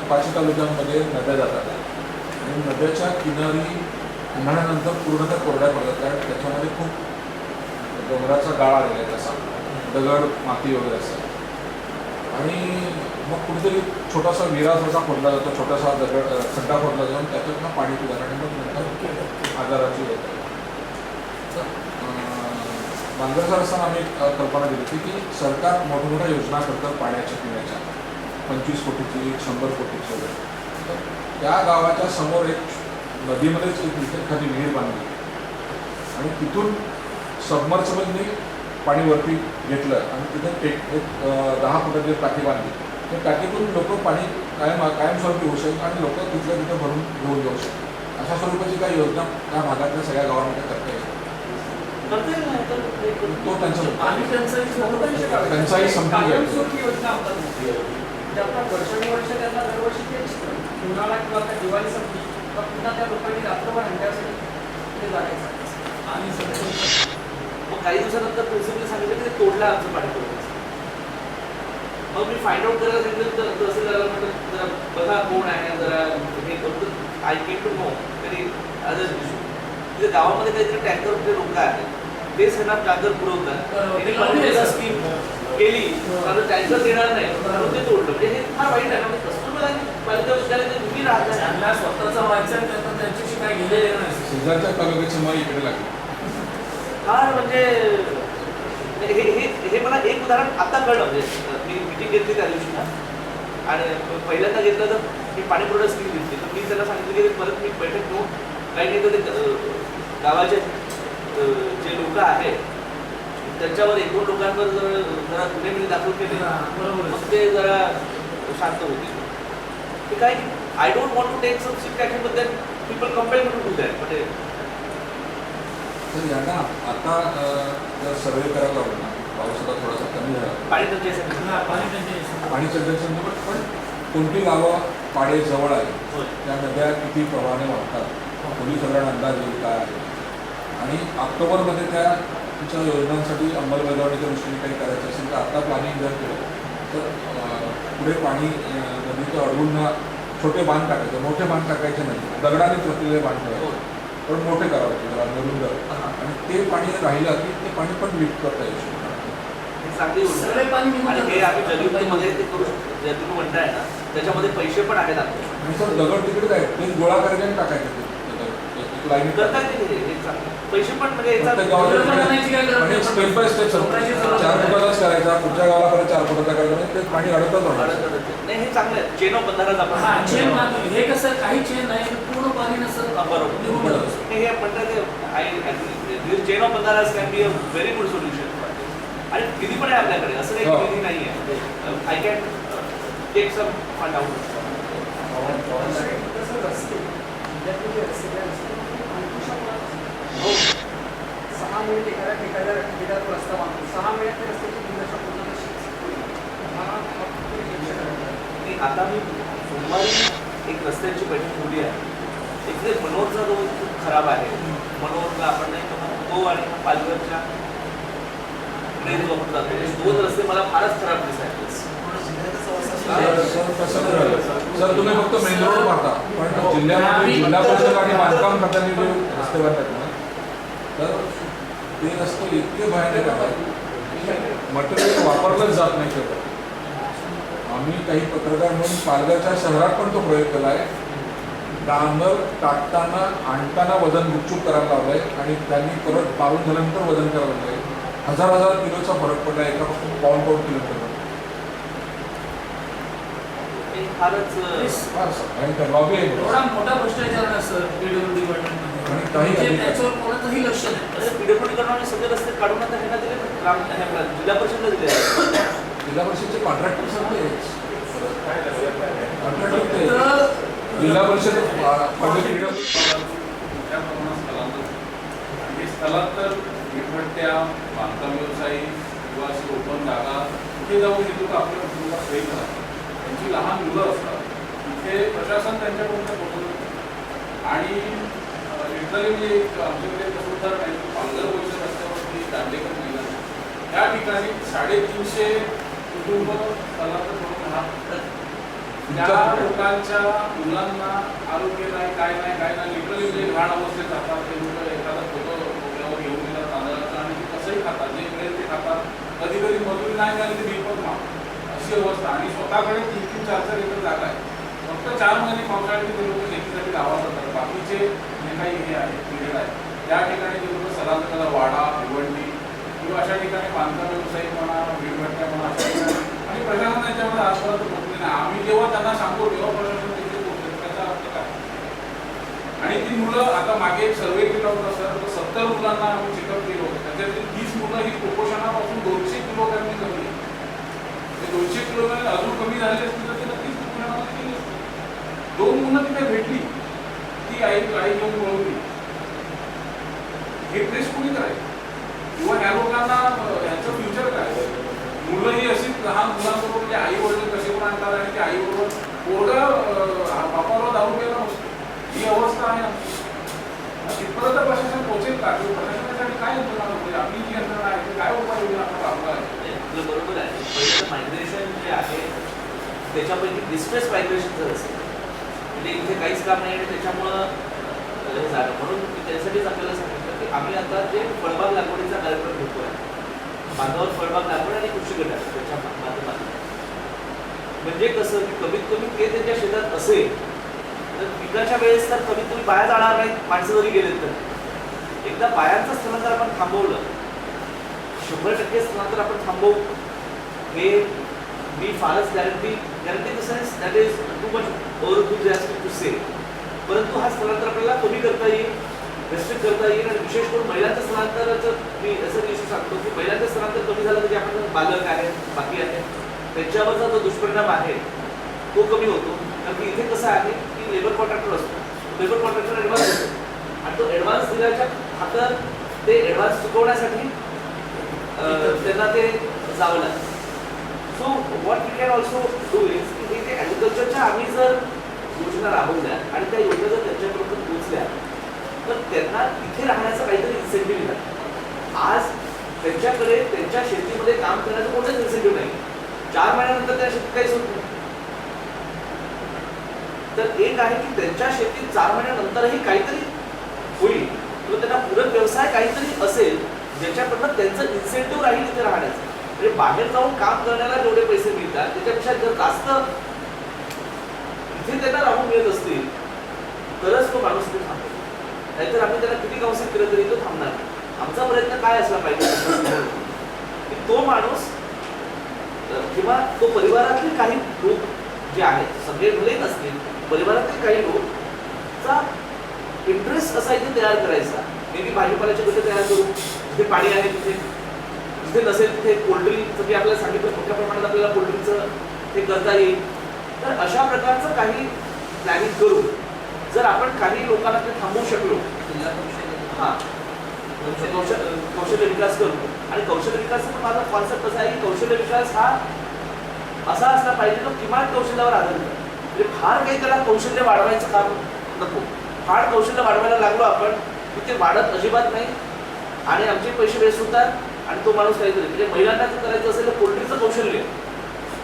[SPEAKER 4] 5 तालुक्यांमध्ये नद्या जातात आणि नद्याच्या किनारी उन्हाळ्यानंतर पूर्णतः कोरड्या पडतात, कारण त्याच्यामध्ये खूप डोंगराचा गाळ आलेला आहे, तसा दगड माती वगैरे असतात. आणि मग कुठेतरी छोटासा विरा थोडासा खोदला जातो, छोटासा दगड खड्डा खोदला जाऊन त्याच्यातनं पाणी पितात आणि मग नंतर आजाराची येतात. मांजरसर असताना आम्ही एक कल्पना दिली होती की सरकार मोठमोठ्या योजना करतात पाण्याच्या पिण्याच्या, 25 कोटीची 100 कोटीची वगैरे. तर त्या गावाच्या समोर एक नदीमध्येच एक इथे खाली विहीर बांधली आणि तिथून सबमर्सिबलनी पाणी वरती घेतलं आणि तिथे एक 10 फुटाची टाकी बांधली. त्या टाकीतून लोक पाणी कायमस्वरूपी होऊ शकतात आणि लोक तिथल्या तिथे भरून घेऊन जाऊ शकतात. अशा स्वरूपाची काही योजना त्या भागातल्या सगळ्या गावांमध्ये करता येईल. तो त्यांचा टंचाई संपली
[SPEAKER 8] योजना आता वर्षानुवर्ष त्यांना दरवर्षी तेच उन्हाळा किंवा आता दिवाळी संपली तर पुन्हा त्या लोकांनी रात्रभर हंड्यासाठी ते जागायचं.
[SPEAKER 3] आणि मग काही दिवसानंतर प्रिन्सिपलने सांगितलं की ते तोडलं आमचं पाणी तोडलं. मग मी फाइंड आउट करायला सांगितलं तर तहसीलदाराला म्हटलं जरा बघा कोण आहे, जरा हे करतो. आय केम टू नो तरी ॲज अ इश्यू तिथे गावामध्ये काहीतरी टँकरचे लोक आहेत, तेच ह्यांना टँकर पुरवतात. स्कीम केली तर टँकर देणार नाही म्हणून ते तोडलं. म्हणजे हे फार वाईट आहे ना. म्हणजे कस्तुरबा पालिका विद्यालयात तुम्ही राहता,
[SPEAKER 5] त्यांना स्वतःचा व्हायचं तर त्यांच्याशी काय गेलेलं नाही.
[SPEAKER 4] शेजारच्या तालुक्याची माई इकडे लागली.
[SPEAKER 3] फार म्हणजे हे मला एक उदाहरण आता कळलं. म्हणजे मी मिटिंग घेतली त्या दिवशी ना आणि पहिल्यांदा घेतलं तर मी पाणी पुरवठा स्कीम घेतली. तर मी त्याला सांगितलं की परत मी बैठक घेऊन काही नाही तर ते गावाचे जे लोक आहेत त्याच्यावर 1-2 लोकांवर जरा गुन्हे दाखल केले मग ते जरा शांत होतील. ते काय I don't want to take some strict action but that people compel to do that. म्हणजे
[SPEAKER 4] तर यांना आता जर सर्वे करायला लागलो ना, पाऊस आता थोडासा कमी झाला,
[SPEAKER 3] पाणी टंचाईसाठी
[SPEAKER 4] पाणी चढण्याचं पण कोणती गावं पाडे जवळ आहे, त्या नद्या किती प्रमाणे वाहतात, पोलीस साधारण अंदाज येईल काय आहे. आणि ऑक्टोबरमध्ये त्यांच्या योजनांसाठी अंमलबजावणीच्या दृष्टीने काही करायचं असेल तर आता प्लॅनिंग जर केलं तर पुढे पाणी नदीचं अडवून छोटे बांध टाकायचे, मोठे बांध टाकायचे नाही, दगडाने चोचलेले बांध ठेवायचे पण मोठे करावे जरा निरुंद, आणि ते पाणी राहिलं की ते पाणी पण लीक करता येऊ शकतं.
[SPEAKER 3] चांगली गोष्ट. आणि हे आम्ही जलयुक्तमध्ये ते करू शकतो. जे तुम्ही म्हणताय ना त्याच्यामध्ये पैसे पण आहेत आपले.
[SPEAKER 4] आणि सर दगड तिकडेच आहेत, ते गोळा करायचे आणि टाकायचे लाईन
[SPEAKER 3] करता येते हे चांगलं. पैसे पण म्हणजे
[SPEAKER 4] याचा स्टेप बाय स्टेप 4 फुटाचाच करायचा, पुढच्या गावाला परत 4 फुटाचा करायचा, ते पाणी अडतच राहणार.
[SPEAKER 3] नाही हे चांगलं आहे. चेन ऑफ बंधाराच आपण
[SPEAKER 5] हे कसं काही चेन नाही पूर्ण पाणी नसतं.
[SPEAKER 3] बरोबर हे म्हणतात चेन ऑफ बंधाराज can be a very good solution. आणि निधी पण आहे आपल्याकडे, असं काही निधी नाही आहे. I can take some fund out.
[SPEAKER 8] हो 6 मिनिट एखाद्या रस्ता बांधतो, 6 मिनिट त्या रस्त्याची दिवसाच्या पूर्ण
[SPEAKER 3] आता मी सोमवारी एक रस्त्यांची बैठक ठेवली आहे. इकडे मनोरचा रोड खूप खराब आहे. मनोरला आपण नाही तो आणि पालघरच्या दोन रस्ते मला फारच खराब दिसायचे.
[SPEAKER 4] सर तुम्ही फक्त मेन रोड पाहता, पण जिल्ह्यामध्ये जिल्हा परिषद आणि बांधकाम खात्याने जे रस्ते बांधतात ना, तर ते रस्ते इतके भयानक आहेत, मटेरियल वापरलंच जात नाही. आम्ही काही पत्रकार म्हणून पालघरच्या शहरात पण तो प्रयोग केला आहे. डांगर टाकताना आणताना वजन गुपचूप करायला लावलंय आणि त्यांनी परत मारून झाल्यानंतर वजन करायला लावलंय. हजार किलोचा फरक पडला एका फक्त पाऊण किलोमीटर.
[SPEAKER 3] हे फारच
[SPEAKER 4] आणि लॉबी आहे
[SPEAKER 9] एवढा मोठा भ्रष्टाचार आहे सर पीडब्ल्यूडी डिपार्टमेंटमध्ये
[SPEAKER 4] आणि काही
[SPEAKER 9] म्हणजे
[SPEAKER 4] अधिकारी-
[SPEAKER 9] त्याच्यावर कोणाचंही लक्ष नाही.
[SPEAKER 3] पीडब्ल्यूडी करणारे सगळे रस्ते काढून आता ह्यांना दिले जिल्हा परिषदला दिले
[SPEAKER 4] जिल्हा परिषदचे कॉन्ट्रॅक्टर सगळे
[SPEAKER 9] तर
[SPEAKER 4] जिल्हा परिषद पद्धतीने
[SPEAKER 10] मोठ्या प्रमाणात स्थलांतर वीटभट्ट्या, बांधकाम व्यवसायी किंवा अशी ओपन जागा कुठे जाऊन येतो का आपल्या कुटुंबात सोयी करा. त्यांची लहान मुलं असतात तिथे प्रशासन त्यांच्यापर्यंत पोहोचत आणि लिटरली म्हणजे आमच्याकडे कसोद्धार नाही पालघर बोईसर रस्त्यावरती दांडेकर महिला त्या ठिकाणी 350 कुटुंब स्थलांतर करून राहतात. त्या लोकांच्या मुलांना आरोग्य नाही काय नाही लिटरली म्हणजे घाण अवस्थेत जातात. ते लोक एखादा फोटो डोक्यावर घेऊन येतात तांदळाचा आणि ते कसंही खातात, जे मिळेल ते खातात. कधी मजुरी नाही मिळाली ते बिलपत माग अशी अवस्था. आणि स्वतःकडे 3-3, 4-4 एकर जागा आहे. फक्त 4 महिने पावसाळ्यात ते लोक शेतीसाठी गावात जातात. बाकीचे जे काही हे आहे पिरियड आहे त्या ठिकाणी ते लोक स्थलांतराला वाडा, भिवंडी किंवा अशा ठिकाणी बांधकाम व्यवसायिक म्हणा, वीटभट्ट्या म्हणा अशा ठिकाणी आणि प्रशासन याच्यामध्ये आजपर्यंत पोहोचले नाही. आम्ही जेव्हा त्यांना सांगतो तेव्हा प्रशासन तिथे पोहोचले. त्याचा अर्थ काय? आणि ती मुलं आता मागे एक सर्वे केला होता सर, तर 70 मुलांना आम्ही चेकअप केलं होतं. त्याच्यातली 30 मुलं ही कुपोषणापासून 200 किलोग्रॅमनी कमी आहे. ते 200 किलोग्रॅम अजून कमी झाले असतील तर ते नक्कीच कुपोषणामध्ये गेले असते. 2 मुलं तिथे भेटली, ती आई घेऊन वळवली. हे ट्रेस कोणी करायचं? किंवा ह्या लोकांना ह्यांचं फ्युचर काय? मुलं ही अशीच लहान मुलांबरोबर म्हणजे आई वडील कसे पण आणतात आणि ते आई बरोबर पोरगा बापावर दारू प्यायला नसतो. ही अवस्था आहे आमची. तिथपर्यंत प्रशासन पोहोचेल का? किंवा प्रशासनासाठी काय यंत्रणा होते? आपली जी यंत्रणा आहे ती काय उपाययोजना आपण राबवला आहे?
[SPEAKER 3] आपलं बरोबर आहे. पहिलं मायग्रेशन जे आहे त्याच्यापैकी डिस्ट्रेस मायग्रेशन जर असेल म्हणजे इथे काहीच काम नाही आणि त्याच्यामुळं हे झालं म्हणून त्यासाठीच आपल्याला सांगितलं की आम्ही आता जे फळबाग लागवडीचा कार्यक्रम घेतोय बांधावर फळबाग लागवड आणि कृषी गटात त्याच्या माध्यमातून म्हणजे कसं की कमीत कमी ते त्यांच्या शेतात असेल तर पिकाच्या वेळेस तर कमीत कमी बाया जाणार नाहीत माणसं जरी गेलेत तर. एकदा बायांचं स्थलांतर आपण थांबवलं 100% स्थलांतर आपण थांबवू हे मी फारच guarantee in the sense that is too much over enthusiastic to say. परंतु हा स्थलांतर आपल्याला कमी करता येईल, रेस्ट्रिक्ट करता येईल आणि विशेष करून महिलांचं स्थलांतराचं मी असं इश्यू सांगतो की महिलांचं स्थलांतर कमी झालं म्हणजे आपण बालक आहेत, बाकी आहेत त्यांच्यावरचा जो दुष्परिणाम आहे तो कमी होतो. कारण की इथे कसं आहे की लेबर कॉन्ट्रॅक्टर असतो, लेबर कॉन्ट्रॅक्टर ॲडव्हान्स असतो आणि तो ॲडव्हान्स दिल्याच्या हातात ते ॲडव्हान्स चुकवण्यासाठी त्यांना ते जावं लागतं. So what we can also do is की इथे ॲग्रिकल्चरच्या आम्ही जर योजना राबवल्या आणि त्या योजना जर त्यांच्यापर्यंत पोहोचल्या तर त्यांना इथे राहण्याचं काहीतरी इन्सेंटिव्ह मिळालं. आज त्यांच्याकडे त्यांच्या शेतीमध्ये काम करण्याचं कोणतंच इन्सेंटिव्ह नाही. 4 महिन्यानंतर त्या शेतीत काहीच होत नाही. तर एक आहे की त्यांच्या शेतीत 4 महिन्यानंतरही काहीतरी होईल किंवा त्यांना पूरक व्यवसाय काहीतरी असेल ज्याच्याकडनं त्यांचं इन्सेंटिव्ह राहील इथे राहण्याचं. म्हणजे बाहेर जाऊन काम करण्याला जेवढे पैसे मिळतात त्याच्यापेक्षा जर जास्त इथे त्यांना राहून मिळत असतील तरच तो माणूस तिथे थांबतो. नाहीतर आम्ही त्याला किती काउन्सिल केलं तरी तो थांबणार. आमचा प्रयत्न काय असला पाहिजे की तो माणूस किंवा तो परिवारातले काही लोक जे आहेत सगळे भले नसतील परिवारातले काही लोकचा इंटरेस्ट असा इथे तयार करायचा. नेहमी भाजीपाल्याचे गट तयार करू, जिथे पाणी आहे तिथे, जिथे नसेल तिथे पोल्ट्रीचं जे आपल्याला सांगितलं मोठ्या प्रमाणात आपल्याला पोल्ट्रीचं हे करता येईल. तर अशा प्रकारचं काही प्लॅनिंग करू जर आपण काही लोकांना ते थांबवू शकलो हां कौशल्य विकास करू. आणि कौशल्य विकासाचा माझा कॉन्सेप्ट असा आहे की कौशल्य विकास हा असा असला पाहिजे तो किमान कौशल्यावर आधारित आहे. म्हणजे फार काही त्याला कौशल्य वाढवायचं काम नको. फार कौशल्य वाढवायला लागलो आपण की ते वाढत अजिबात नाही आणि आमचे पैसे वेस्ट होतात आणि तो माणूस काहीतरी म्हणजे महिलांना जर करायचं असेल तर पोल्ट्रीचं कौशल्य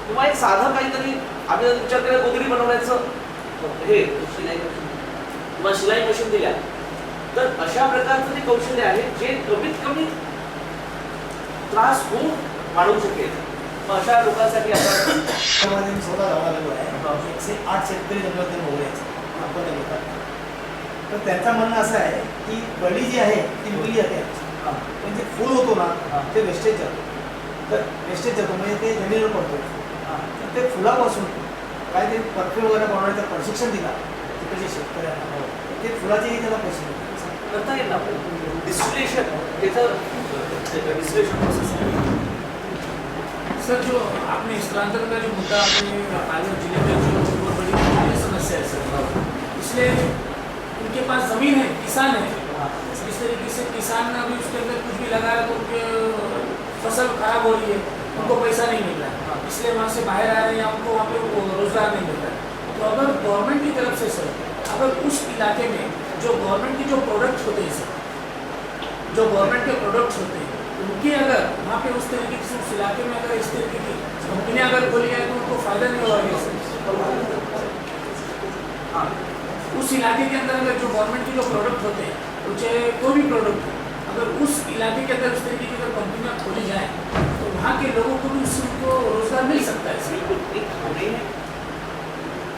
[SPEAKER 3] किंवा एक साधं काहीतरी आम्ही जर विचार केला गोदडी बनवण्याचं हे किंवा शिलाई मशीन दिल्या तर अशा प्रकारचं जे कौशल्य आहे जे कमीत कमी त्रास होऊन वाढवू शकेल मग अशा लोकांसाठी आपण
[SPEAKER 1] त्यामध्ये मी स्वतः जाऊन आलेलो आहे 108 शेतकरी जंगलात मोगऱ्याचे आपण घेतात. तर त्यांचं म्हणणं असं आहे की कळी जी आहे ती विकली जाते पण जे फूल होतो ना ते वेस्टेज जातो. तर वेस्टेज जातो म्हणजे ते जमिनीवर पडतो. तर ते फुलापासून काय ते परफ्यूम वगैरे बनवण्याचं प्रशिक्षण दिला तिकडच्या शेतकऱ्यांना. ते फुलाचेही त्याला पैसे मिळतात.
[SPEAKER 3] करता येईल ना डिस्टिलेशन त्याचं डिस्टिलेशन प्रोसेस आहे.
[SPEAKER 9] सर जो आपने स्थलांतरण का जो मुद्दा आपने पालघर जिले में जो बहुत बड़ी समस्या है सर, इसलिए उनके पास ज़मीन है, किसान है, इस तरीके से किसान अभी उसके अंदर कुछ भी लगा है तो उनके फसल खराब हो रही है, उनको पैसा नहीं मिल रहा है, इसलिए वहाँ से बाहर आ रहे हैं या उनको वहाँ पे रोजगार नहीं मिल रहा है. तो अगर गवर्नमेंट की तरफ से सर, अगर उस इलाके में जो गवर्नमेंट के जो प्रोडक्ट्स होते हैं सर, जो गवर्नमेंट के प्रोडक्ट्स होते हैं उनकी अगर वहाँ पे उस तरीके से उस इलाके में अगर इस तरीके की कंपनियाँ अगर खोली जाए तो उनको फ़ायदा नहीं होगा सर. हाँ, उस इलाके के अंदर अगर जो गवर्नमेंट के जो प्रोडक्ट होते हैं तो चाहे कोई भी प्रोडक्ट हो, अगर उस इलाके के अंदर उस तरीके की अगर कंपनियाँ खोली जाएँ तो वहाँ के लोगों को भी उसको रोजगार मिल सकता है सर.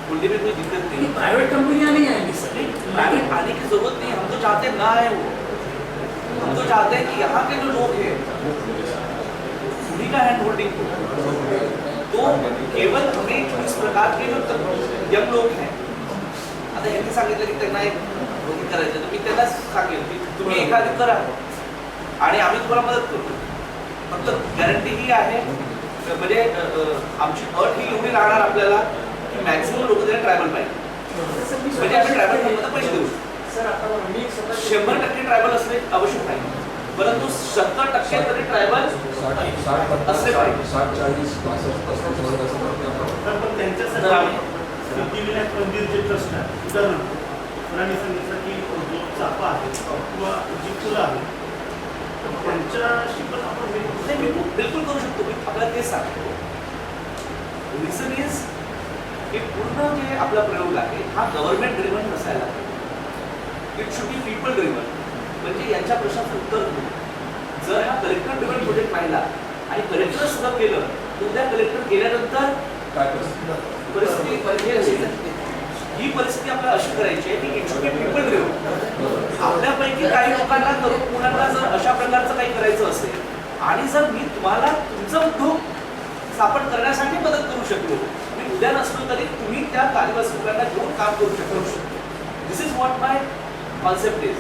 [SPEAKER 3] बोलने में कोई दिक्कत नहीं
[SPEAKER 9] लेकिन प्राइवेट कंपनियाँ नहीं आएंगी सर.
[SPEAKER 3] प्राइवेट आने की जरूरत नहीं. हम तो चाहते ना आए वो. हम तो चाहते हैं कि यहाँ के जो लोग हैं उन्हीं का हैंड होल्डिंग हो. तो केवल हमें इस प्रकार के जो यंग लोग हैं आता यांनी सांगितलं की त्यांना एक करायचं तर मी त्यांना सांगेल की तुम्ही एखादी करा आणि आम्ही तुम्हाला मदत करतो. फक्त गॅरंटी ही आहे म्हणजे आमची अट ही एवढी राहणार आपल्याला की मॅक्सिमम लोक तरी ट्रायबल पाहिजे म्हणजे आम्ही ट्रायबल पैसे देऊ.
[SPEAKER 8] सर आता मी स्वतः
[SPEAKER 3] 100% ट्रायबल असणे आवश्यक नाही परंतु 70% तरी ट्रायबल असले पाहिजे.
[SPEAKER 4] 60-40-65%
[SPEAKER 6] तर पण त्यांच्यासाठी सिद्धिविनायक मंदिर जे ट्रस्ट आहे उदाहरण सरांनी सांगितलं की जो चाफा आहे किंवा जी फुलं आहे तर त्यांच्याशी पण आपण
[SPEAKER 3] नाही मी बिलकुल करू शकतो. मी आपल्याला तेच सांगतो. रिझन इज की पूर्ण जे आपला प्रयोग आहे हा गव्हर्नमेंट ड्रिव्हन नसायला पाहिजे. It should be people driven. म्हणजे यांच्या प्रश्नाचं उत्तर देऊ. जर हा कलेक्टर ड्रिव्हन प्रोजेक्ट पाहिला आणि कलेक्टर सुद्धा केलं तर उद्या कलेक्टर केल्यानंतर
[SPEAKER 4] काय करतात
[SPEAKER 3] परिस्थिती ही परिस्थिती आपल्याला अशी करायची आहे की it should be people driven. आपल्यापैकी काही लोकांना तरुण मुलांना जर अशा प्रकारचं काही करायचं असेल आणि जर मी तुम्हाला तुमचा उद्योग स्थापन करण्यासाठी मदत करू शकलो मी उद्या नसलो तरी तुम्ही त्या आदिवासी मुलांना घेऊन काम करू शकतो. This is what my concept is.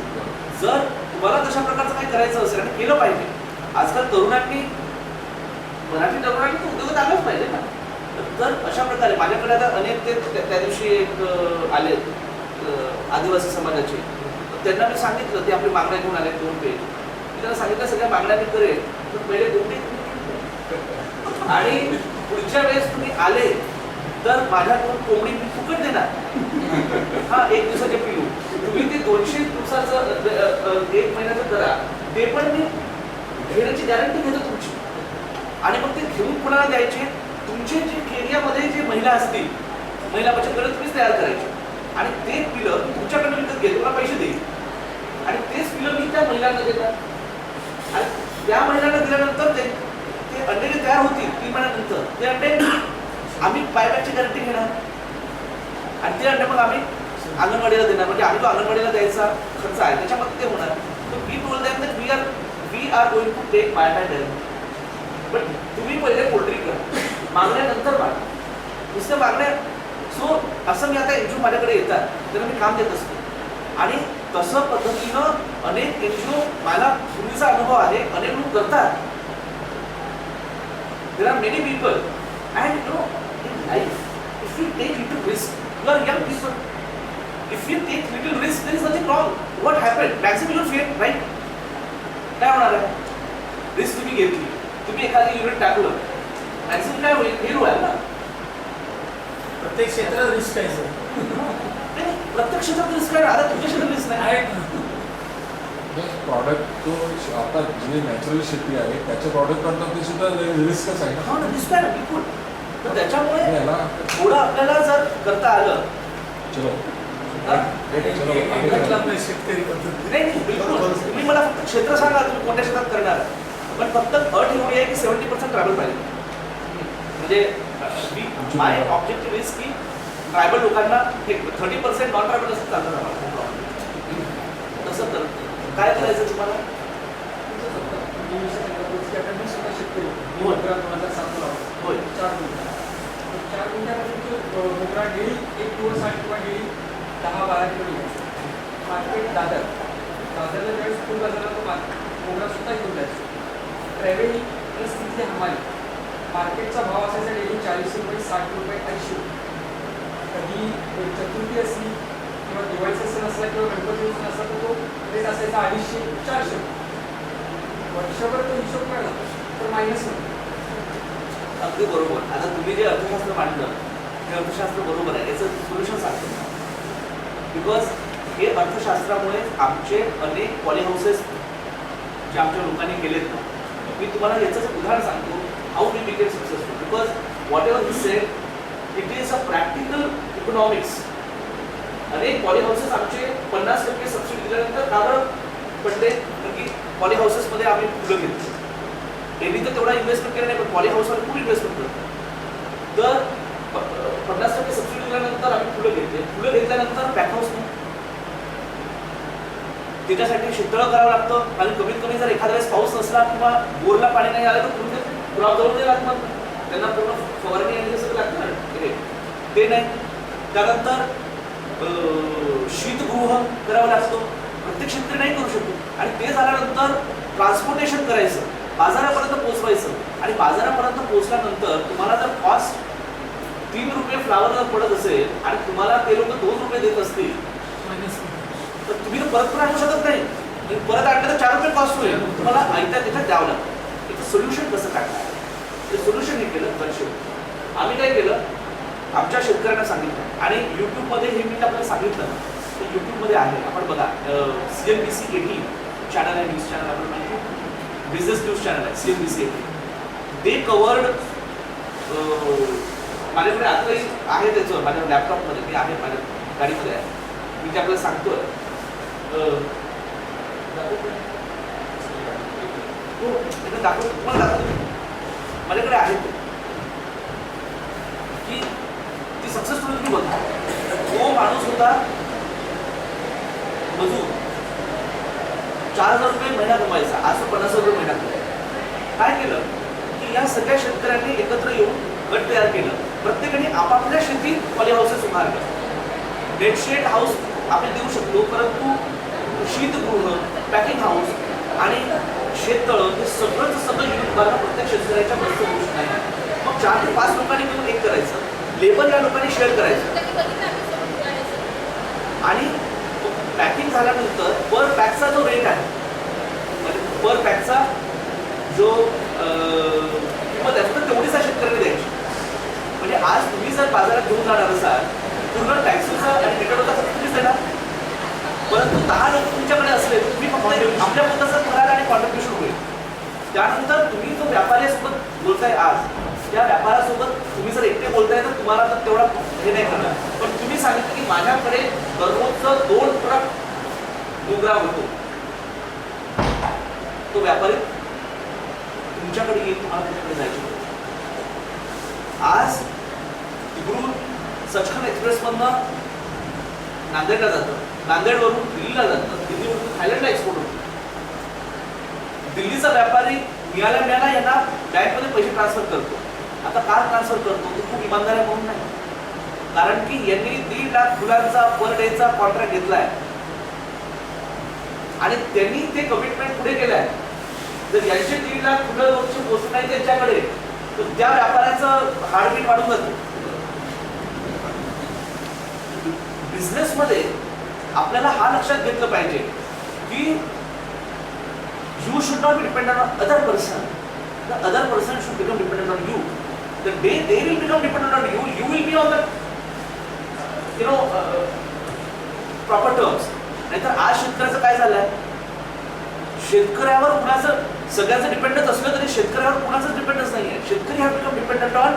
[SPEAKER 3] जर तुम्हाला तशा प्रकारचं काही करायचं असेल आणि केलं पाहिजे. आजकाल तरुणांनी मराठी तरुणांनी तो उद्योगात आलंच पाहिजे ना. तर अशा प्रकारे माझ्याकडे आता अनेक ते त्या दिवशी एक आले आदिवासी समाजाचे त्यांना मी सांगितलं ते आपली मागण्या घेऊन आले 2 पेज. मी त्यांना सांगितलं सगळ्या मागण्या मी करेन तर पहिले कोणते आणि पुढच्या वेळेस तुम्ही आले तर माझ्याकडून कोंबडी मी फुकट देणार. हा 1 दिवसाचे पिलू तुम्ही ते 200 दिवसाचं 1 महिन्याचं करा ते पण मी घेण्याची गॅरंटी घेतो तुमची. आणि मग ते घेऊन कुणाला द्यायचे तुमचे जे एरियामध्ये जे महिला असतील महिला बचत गट तुम्हीच तयार करायचे आणि ते पिलं तुमच्याकडे विकत घेईल तुम्हाला पैसे देईल आणि तेच पिलं मी त्या महिलांना देणार आणि त्या महिलांना दिल्यानंतर ते अंडे जे तयार होतील 3 महिन्यानंतर ते अंडे आम्ही बायबॅकची गॅरंटी घेणार आणि ते अंडे मग आम्ही अंगणवाडीला देणार. म्हणजे आम्ही तो अंगणवाडीला द्यायचा खर्च आहे त्याच्यामध्ये ते होणार. तर we told them that we are going to take buyback guarantee. पण तुम्ही पहिले पोल्ट्री करा मागण्यानंतर मागा नुसत्या मागण्या. सो असं मी आता एनजीओ माझ्याकडे येतात त्यांना मी काम देत असतो आणि तसं पद्धतीनं अनेक एनजीओ मला पूर्वीचा अनुभव आहे अनेक लोक करतात. There are many people and in life if you take little risk you are young people if you take little risk there is nothing wrong. What happen maximum your fair right. काय होणार आहे risk तुम्ही घेतली तुम्ही एखादी unit टाकलं maximum काय होईल फेल व्हाल ना.
[SPEAKER 9] प्रत्येक क्षेत्रात रिस्क आहे सर.
[SPEAKER 3] नाही प्रत्येक क्षेत्रात रिस्क आहे. आता तुमच्या क्षेत्रात रिस्क नाही आहे.
[SPEAKER 4] प्रॉडक्ट तो आता जी नॅचरल शेती आहे त्याच्या प्रॉडक्ट करतात ते सुद्धा रिस्कच आहे.
[SPEAKER 3] हा ना रिस्क आहे ना बिलकुल. तर त्याच्यामुळे थोडं आपल्याला जर करता आलं
[SPEAKER 4] चलो
[SPEAKER 9] शेतकरी पद्धती
[SPEAKER 3] नाही बिलकुल. तुम्ही मला फक्त क्षेत्र सांगा तुम्ही कोणत्या क्षेत्रात करणार पण फक्त अट एवढी आहे की 70% ट्रॅव्हल पाहिजे. म्हणजे माय ऑब्जेक्टिव्ह इज की ट्रायबल लोकांना 30% नॉन ट्रायबल असं चालतं आम्हाला. तसं तर काय करायचं तुम्हाला?
[SPEAKER 8] मी स्वतः शेतकरी
[SPEAKER 3] होय.
[SPEAKER 8] 2007 ला
[SPEAKER 3] होय.
[SPEAKER 8] 4 गुंठ्यामध्ये मोगरा डेली एक दिवस आणि किंवा डेली 10-12 किलो घ्यायचं. मार्केट दादरला ज्यावेळेस फुल बाजारात तो मोगरा सुद्धा घेऊन जायचो. ट्रॅव्हलिंग प्लस तिथली हमाली मार्केटचा भाव असायचा डेली 40 रुपये, 60 रुपये, 80 रुपये. कधी चतुर्थी असली किंवा दिवाळीचा सण असला किंवा गणपती सण असला तर तो रेट असायचा 250-400 रुपये. वर्षभर तो हिशोब काढला तर मायनस होतो.
[SPEAKER 3] अगदी बरोबर. आता तुम्ही जे अर्थशास्त्र मांडलं ते अर्थशास्त्र बरोबर आहे. याचं सोल्युशन सांगतो. बिकॉज हे अर्थशास्त्रामुळे आमचे अनेक पॉली हाऊसेस जे आमच्या लोकांनी केलेत ना, मी तुम्हाला याचं एक उदाहरण सांगतो. How we became successful. Because whatever you said it is a practical economics. अनेक पॉली हाऊसेस आमचे 50% सबसिडी दिल्यानंतर कारण पडले की पॉली हाऊसेसमध्ये आम्ही फुलं घेतली. त्यांनी तर तेवढा इन्व्हेस्टमेंट केला नाही, पण पॉली हाऊसवर खूप इन्व्हेस्टमेंट करतो. तर 50% सबसिडी दिल्यानंतर आम्ही फुलं घेतले. फुलं घेतल्यानंतर पॅक हाऊस नाही, त्याच्यासाठी शेततळं करावं लागतं. आणि कमीत कमी जर एखाद्या वेळेस पाऊस नसला किंवा बोरला पाणी नाही आलं तर पूर्ण गुलाब जवळ नाही लागणार. त्यांना पूर्ण फवारणी आणि सगळं लागतं ना, ते नाही. त्यानंतर शीतगृह करावं लागतं. प्रत्येक शेतकरी नाही करू शकतो. आणि ते झाल्यानंतर ट्रान्सपोर्टेशन करायचं, बाजारापर्यंत पोहोचवायचं. आणि बाजारापर्यंत पोहोचल्यानंतर तुम्हाला जर कॉस्ट 3 रुपये फ्लावर जर पडत असेल आणि तुम्हाला ते लोक 2 रुपये देत असतील तर तुम्ही तर परत पण आणू शकत नाही. परत आणलं तर 4 रुपये कॉस्ट होईल. तुम्हाला आयत्या तिथं द्यावं लागतं. याचं सोल्युशन कसं काढणार? ते सोल्युशन हे केलं वर्षभर. आम्ही काय केलं, आमच्या शेतकऱ्यांना सांगितलं. आणि यूट्यूबमध्ये हे मी आपल्याला सांगितलं ना, तर यूट्यूबमध्ये आहे. आपण बघा, CNBC 18 चॅनल आहे, न्यूज चॅनल. आपण माहिती बिझनेस न्यूज चॅनल आहे CNBC 18. ते कवर्ड माझ्याकडे आताही आहे त्याचं, माझ्या लॅपटॉपमध्ये ते आहे, माझ्या गाडीमध्ये आहे. मी ते आपल्याला सांगतोय. हो, त्याचं दाखवतो तुम्हाला, दाखवतो. माझ्याकडे आहे ते की ती सक्सेसफुल तुम्ही बघा. तो माणूस होता मजूर, 4,000 रुपये महिना कमायचा. आज तो 50,000 रुपये महिना कमायचा. काय केलं की या सगळ्या शेतकऱ्यांनी एकत्र येऊन गट तयार केलं. प्रत्येकाने आपापल्या शेतीत पॉली हाऊसेस उभारले. नेटशेड हाऊस आपण देऊ शकतो, परंतु शीतगृह, पॅकिंग हाऊस आणि शेततळं हे सगळं युनिट उभारणं प्रत्येक शेतकऱ्याच्या बसचं गोष्ट नाही. मग 4 ते 5 लोकांनी मिळून एक करायचं. लेबर या लोकांनी शेअर करायचं. आणि पॅकिंग झाल्यानंतर पर पॅकचा जो रेट आहे, म्हणजे पर पॅकचा जो किंमत आहे तर तेवढीच शेतकऱ्याने द्यायची. म्हणजे आज तुम्ही जर बाजारात घेऊन जाणार असाल, पूर्ण टॅक्सीचा आणि पेट्रोलचा खर्च तुम्हीच देणार. परंतु 10 लोक तुमच्याकडे असले तर तुम्ही फक्त आपल्या पोताचं कराल आणि कॉन्ट्रिब्युशन होईल. त्यानंतर तुम्ही जो व्यापाऱ्यासोबत बोलताय आज, त्या व्यापाऱ्यासोबत तुम्ही जर एकटे बोलताय तर तुम्हाला तर तेवढा हे नाही करणार. पण तुम्ही सांगितलं की माझ्याकडे दररोजचं 2 ट्रक मोगरा होतो, तो व्यापारी तुमच्याकडे येईल, तुम्हाला त्याच्याकडे जायचं. आज तिकडून सचखंड एक्सप्रेसमधनं नांदेडला जातं, नांदेडवरून दिल्लीला जातं, दिल्लीवरून थायलंडला एक्सपोर्ट होतं. दिल्लीचा व्यापारी मिळाला यांना बँकमध्ये पैसे ट्रान्सफर करतो. आता का ट्रान्सफर करतो? तो खूप इमानदार आहे म्हणून नाही, कारण की यांनी 1.5 लाख फुलांचा पर डेचा कॉन्ट्रॅक्ट घेतलाय आणि त्यांनी ते कमिटमेंट पुढे केलंय. जर यांचे 1.5 लाख फुलं रोजचे पोहोचत नाही त्यांच्याकडे तर त्या व्यापाऱ्याचं हार्टबीट वाढून जातं. बिझनेसमध्ये आपल्याला हा लक्षात घेतलं पाहिजे की you should not be dependent on other person. The other person should become dependent on you. The day they will become dependent on you, you will be on the proper terms. नाहीतर आज शेतकऱ्याचं काय झालंय, शेतकऱ्यावर कुणाचं सगळ्यांचं dependence असलं तरी शेतकऱ्यावर कुणाचं डिपेंडन्स नाहीये. शेतकरी हा बिकम डिपेंडंट ऑन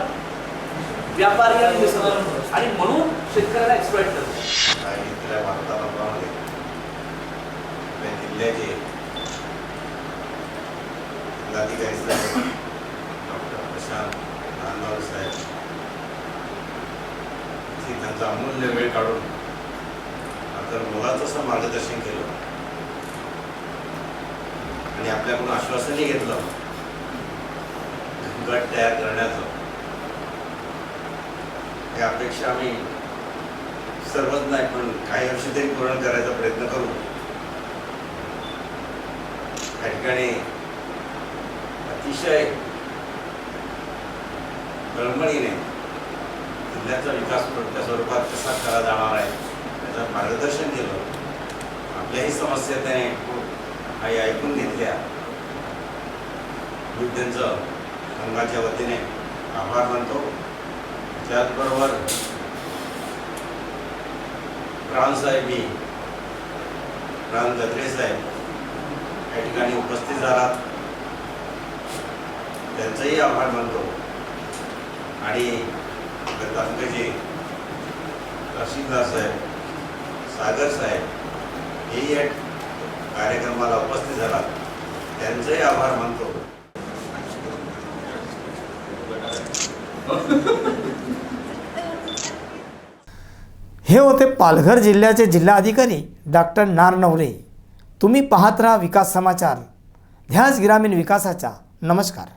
[SPEAKER 3] व्यापारी आणि निसर्ग, आणि म्हणून शेतकऱ्याला एक्सप्लॉइट करतो.
[SPEAKER 2] इथल्या वार्तालापामध्ये जिल्ह्याचे जिल्हाधिकारी साहेब डॉक्टर प्रशांत नांदगाव साहेब काढून आपण मुलाचं असं मार्गदर्शन केलं आणि आपल्याकडून आश्वासनही घेतलं गट तयार करण्याचं. ही अपेक्षा आम्ही सर्वच नाही पण काही वर्ष तरी पूर्ण करायचा प्रयत्न करू. या ठिकाणी अतिशय तळमळीने जिल्ह्याचा विकास कोणत्या स्वरूपात कसा केला जाणार आहे त्याचं मार्गदर्शन केलं. आपल्याही समस्या त्याने काही ऐकून घेतल्या. मी त्यांचं संघाच्या वतीने आभार मानतो. त्याचबरोबर प्राणसाहेबी प्राण गत्रे साहेब या ठिकाणी उपस्थित झालात, त्यांचाही आभार मानतो. आणि दत्तात्रयजी तहसीलदार साहेब सागर साहेब हेही या कार्यक्रमाला उपस्थित झालात, त्यांचाही आभार मानतो.
[SPEAKER 1] हे होते पालघर जिल्ह्याचे जिल्हाधिकारी डॉक्टर नारनवरे. तुम्ही पाहत राहा विकास समाचार, ध्यास ग्रामीण विकासाचा. नमस्कार.